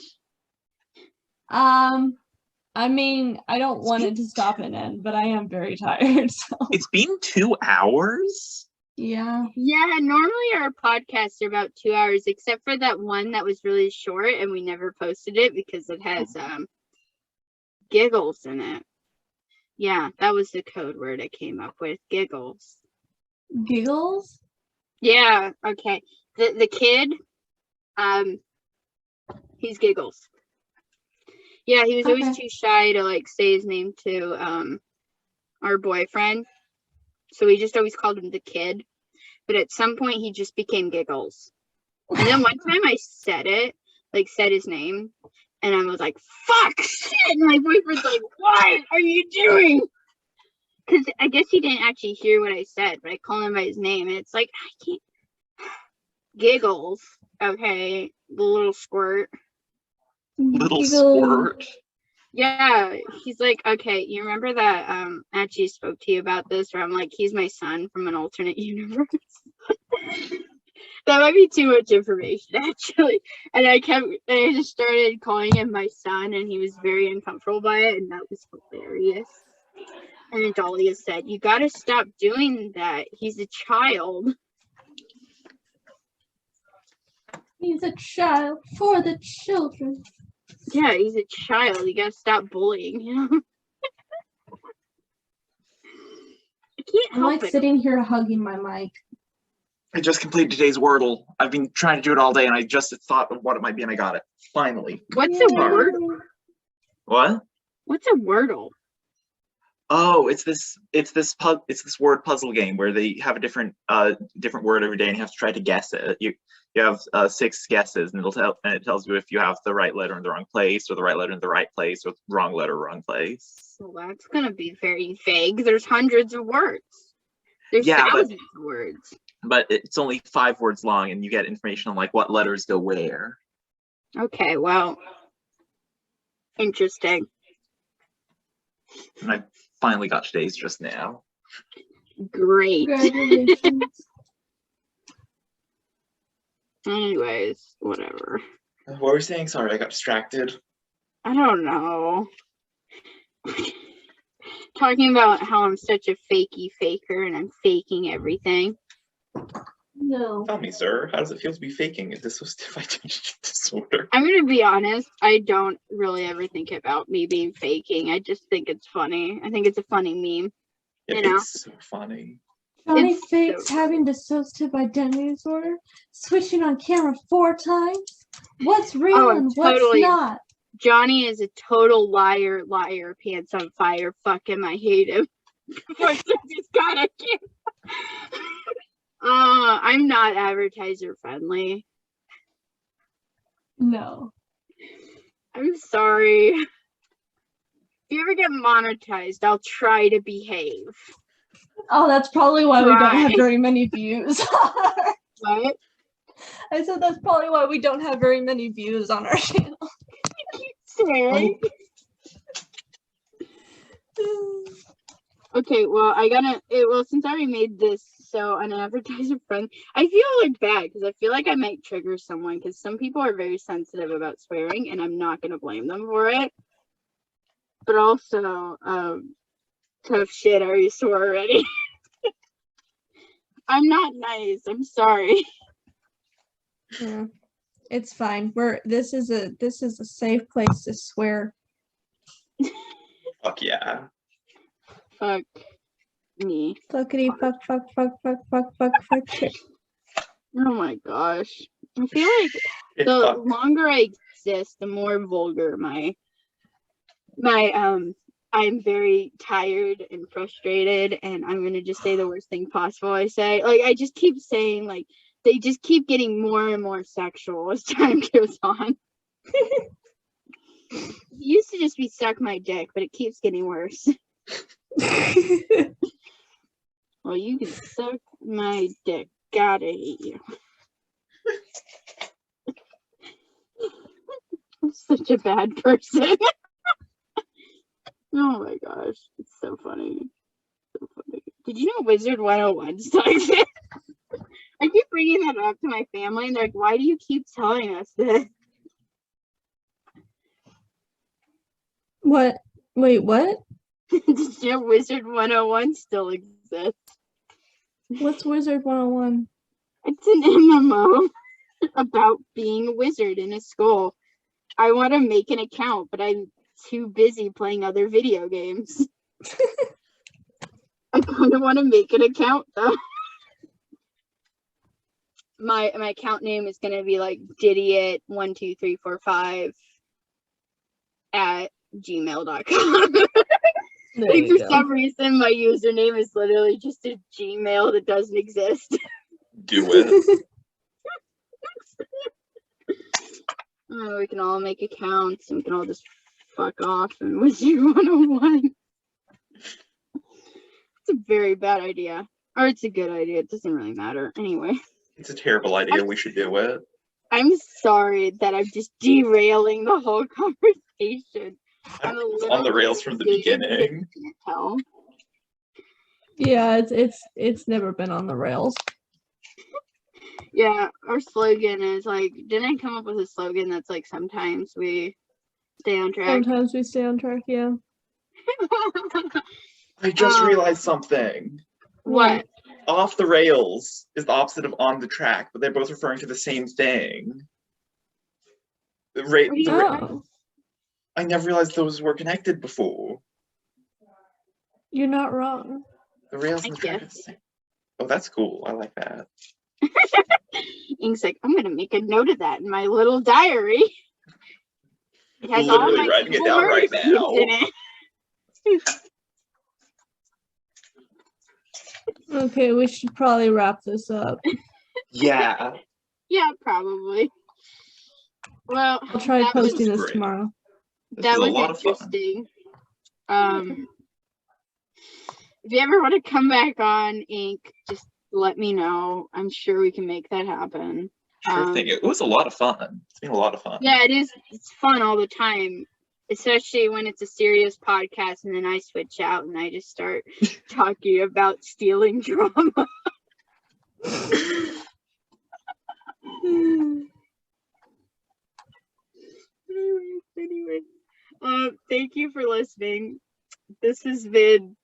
I mean, I don't want it to stop and end, but I am very tired, so. It's been 2 hours? Yeah. Yeah, normally our podcasts are about 2 hours, except for that one that was really short and we never posted it because it has giggles in it. Yeah, that was the code word I came up with, giggles. Giggles? Yeah, okay. The kid, he's giggles. Yeah, he was always too shy to like say his name to our boyfriend. So we just always called him the kid. But at some point he just became giggles. And then one time I said his name, and I was like, fuck shit! And my boyfriend's like, what are you doing? Because I guess he didn't actually hear what I said, but I called him by his name, and it's like, I can't. Giggles. Okay, the little squirt. Little squirt. Yeah, he's like, okay, you remember that Archie spoke to you about this, where I'm like, he's my son from an alternate universe. That might be too much information, actually. And I just started calling him my son, and he was very uncomfortable by it, and that was hilarious. And then Dahlia said, you gotta stop doing that. He's a child. He's a child for the children. Yeah, he's a child. You gotta stop bullying him. I can't I'm help like it. sitting here hugging my mic. I just completed today's Wordle. I've been trying to do it all day and I just thought of what it might be and I got it. Finally. What's a Wordle? What? What's a Wordle? Oh, it's this word puzzle game where they have a different word every day and you have to try to guess it. You have 6 guesses and it tells you if you have the right letter in the wrong place or the right letter in the right place or the wrong letter wrong place. Well, that's gonna be very vague. There's hundreds of words. There's thousands of words. But it's only 5 words long and you get information on like what letters go where. Okay, well, interesting. And I finally got today's just now. Great. Congratulations. Anyways, whatever. What were you saying? Sorry, I got distracted. I don't know. Talking about how I'm such a fakey faker and I'm faking everything. No. Tell me, sir, how does it feel to be faking a dissociative identity disorder? I'm gonna be honest, I don't really ever think about me being faking. I just think it's funny. I think it's a funny meme. Yeah, You know? it's so funny. Johnny It's fakes so having dissociative identity disorder, switching on camera 4 times. What's real and what's totally. not? Johnny is a total liar, pants on fire. Fuck him, I hate him. I'm not advertiser friendly. No. I'm sorry. If you ever get monetized, I'll try to behave. Oh, that's probably why we don't have Right. very many views. What? I said that's probably why we don't have very many views on our channel. Sorry. Okay, well, since I already made this so unadvertised friend, I feel like bad because I feel like I might trigger someone because some people are very sensitive about swearing and I'm not going to blame them for it. But also, tough shit, I already swore already. I'm not nice, I'm sorry. Yeah, it's fine. This is a safe place to swear. Fuck yeah. Fuck me. Fuckity fuck shit. Oh my gosh. I feel like It the fucked. longer I exist, the more vulgar I'm very tired and frustrated, and I'm gonna just say the worst thing possible. I say, like, I just keep saying, like, they just keep getting more and more sexual as time goes on. It used to just be suck my dick, but it keeps getting worse. Well, you can suck my dick. God, I hate you. I'm such a bad person. Oh my gosh, it's so funny. So funny. Did you know Wizard 101 sucks? I keep bringing that up to my family, and they're like, "Why do you keep telling us this?" What? Wait, what? Did you know Wizard 101 still exists? What's Wizard 101? It's an MMO about being a wizard in a school. I want to make an account, but I'm too busy playing other video games. I kind of want to make an account though. My account name is gonna be like DIDiot12345 at gmail.com. Like, for some reason, my username is literally just a Gmail that doesn't exist. Do it. Oh, we can all make accounts and we can all just fuck off and Wizard 101. It's a very bad idea. Or it's a good idea. It doesn't really matter. Anyway. It's a terrible idea. We should do it. I'm sorry that I'm just derailing the whole conversation. I'm a It's little on the rails from the beginning. Can't tell. Yeah, it's never been on the rails. Yeah, our slogan is like, didn't I come up with a slogan that's like, sometimes we stay on track? Sometimes we stay on track, yeah. I just realized something. What? Off the rails is the opposite of on the track, but they're both referring to the same thing. Oh, I never realized those were connected before. you're not wrong. The rails and the track are the same. Oh, that's cool. I like that. Ink's like, I'm gonna make a note of that in my little diary. It has all Literally my writing it cool down right learning now. in it. Okay, we should probably wrap this up. Yeah. Yeah, probably. Well, I'll try that was posting this great. tomorrow. that was a was lot of fun. interesting. If you ever want to come back on, Ink, just let me know. I'm sure we can make that happen. Sure thing. It was a lot of fun. It's been a lot of fun. Yeah, it is. It's fun all the time, especially when it's a serious podcast and then I switch out and I just start talking about stealing drama. Anyway, thank you for listening. This has been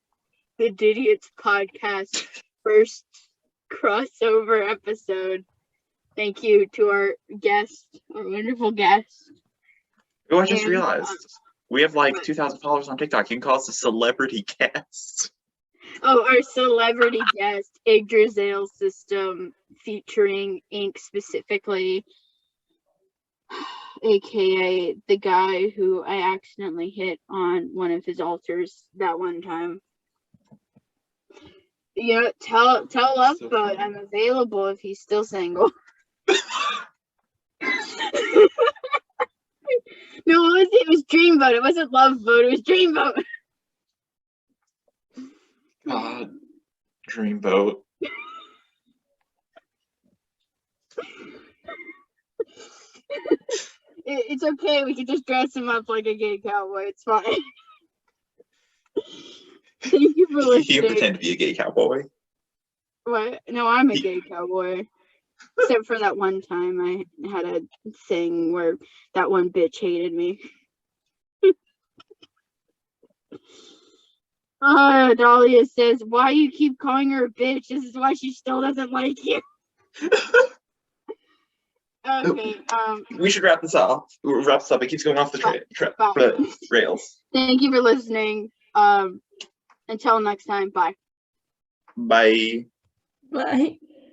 the DIDiots podcast first crossover episode. Thank you to our guest, our wonderful guest. Oh, I just And, realized we have like what? 2,000 followers on TikTok. You can call us a celebrity guest. Oh, our celebrity guest, Yggdrasil system, featuring Ink specifically, aka the guy who I accidentally hit on one of his altars that one time. You know, tell Loveboat I'm available if he's still single. No, what was it? It was Dreamboat. It wasn't Loveboat. It was Dreamboat. God, Dreamboat. It's okay. We can just dress him up like a gay cowboy. It's fine. Thank you for listening. You pretend to be a gay cowboy. What? No, I'm a gay cowboy. Except for that one time I had a thing where that one bitch hated me. Dahlia says, why you keep calling her a bitch? This is why she still doesn't like you. Okay, We should wrap this up. It keeps going off the rails. Thank you for listening. Until next time, bye. Bye. Bye.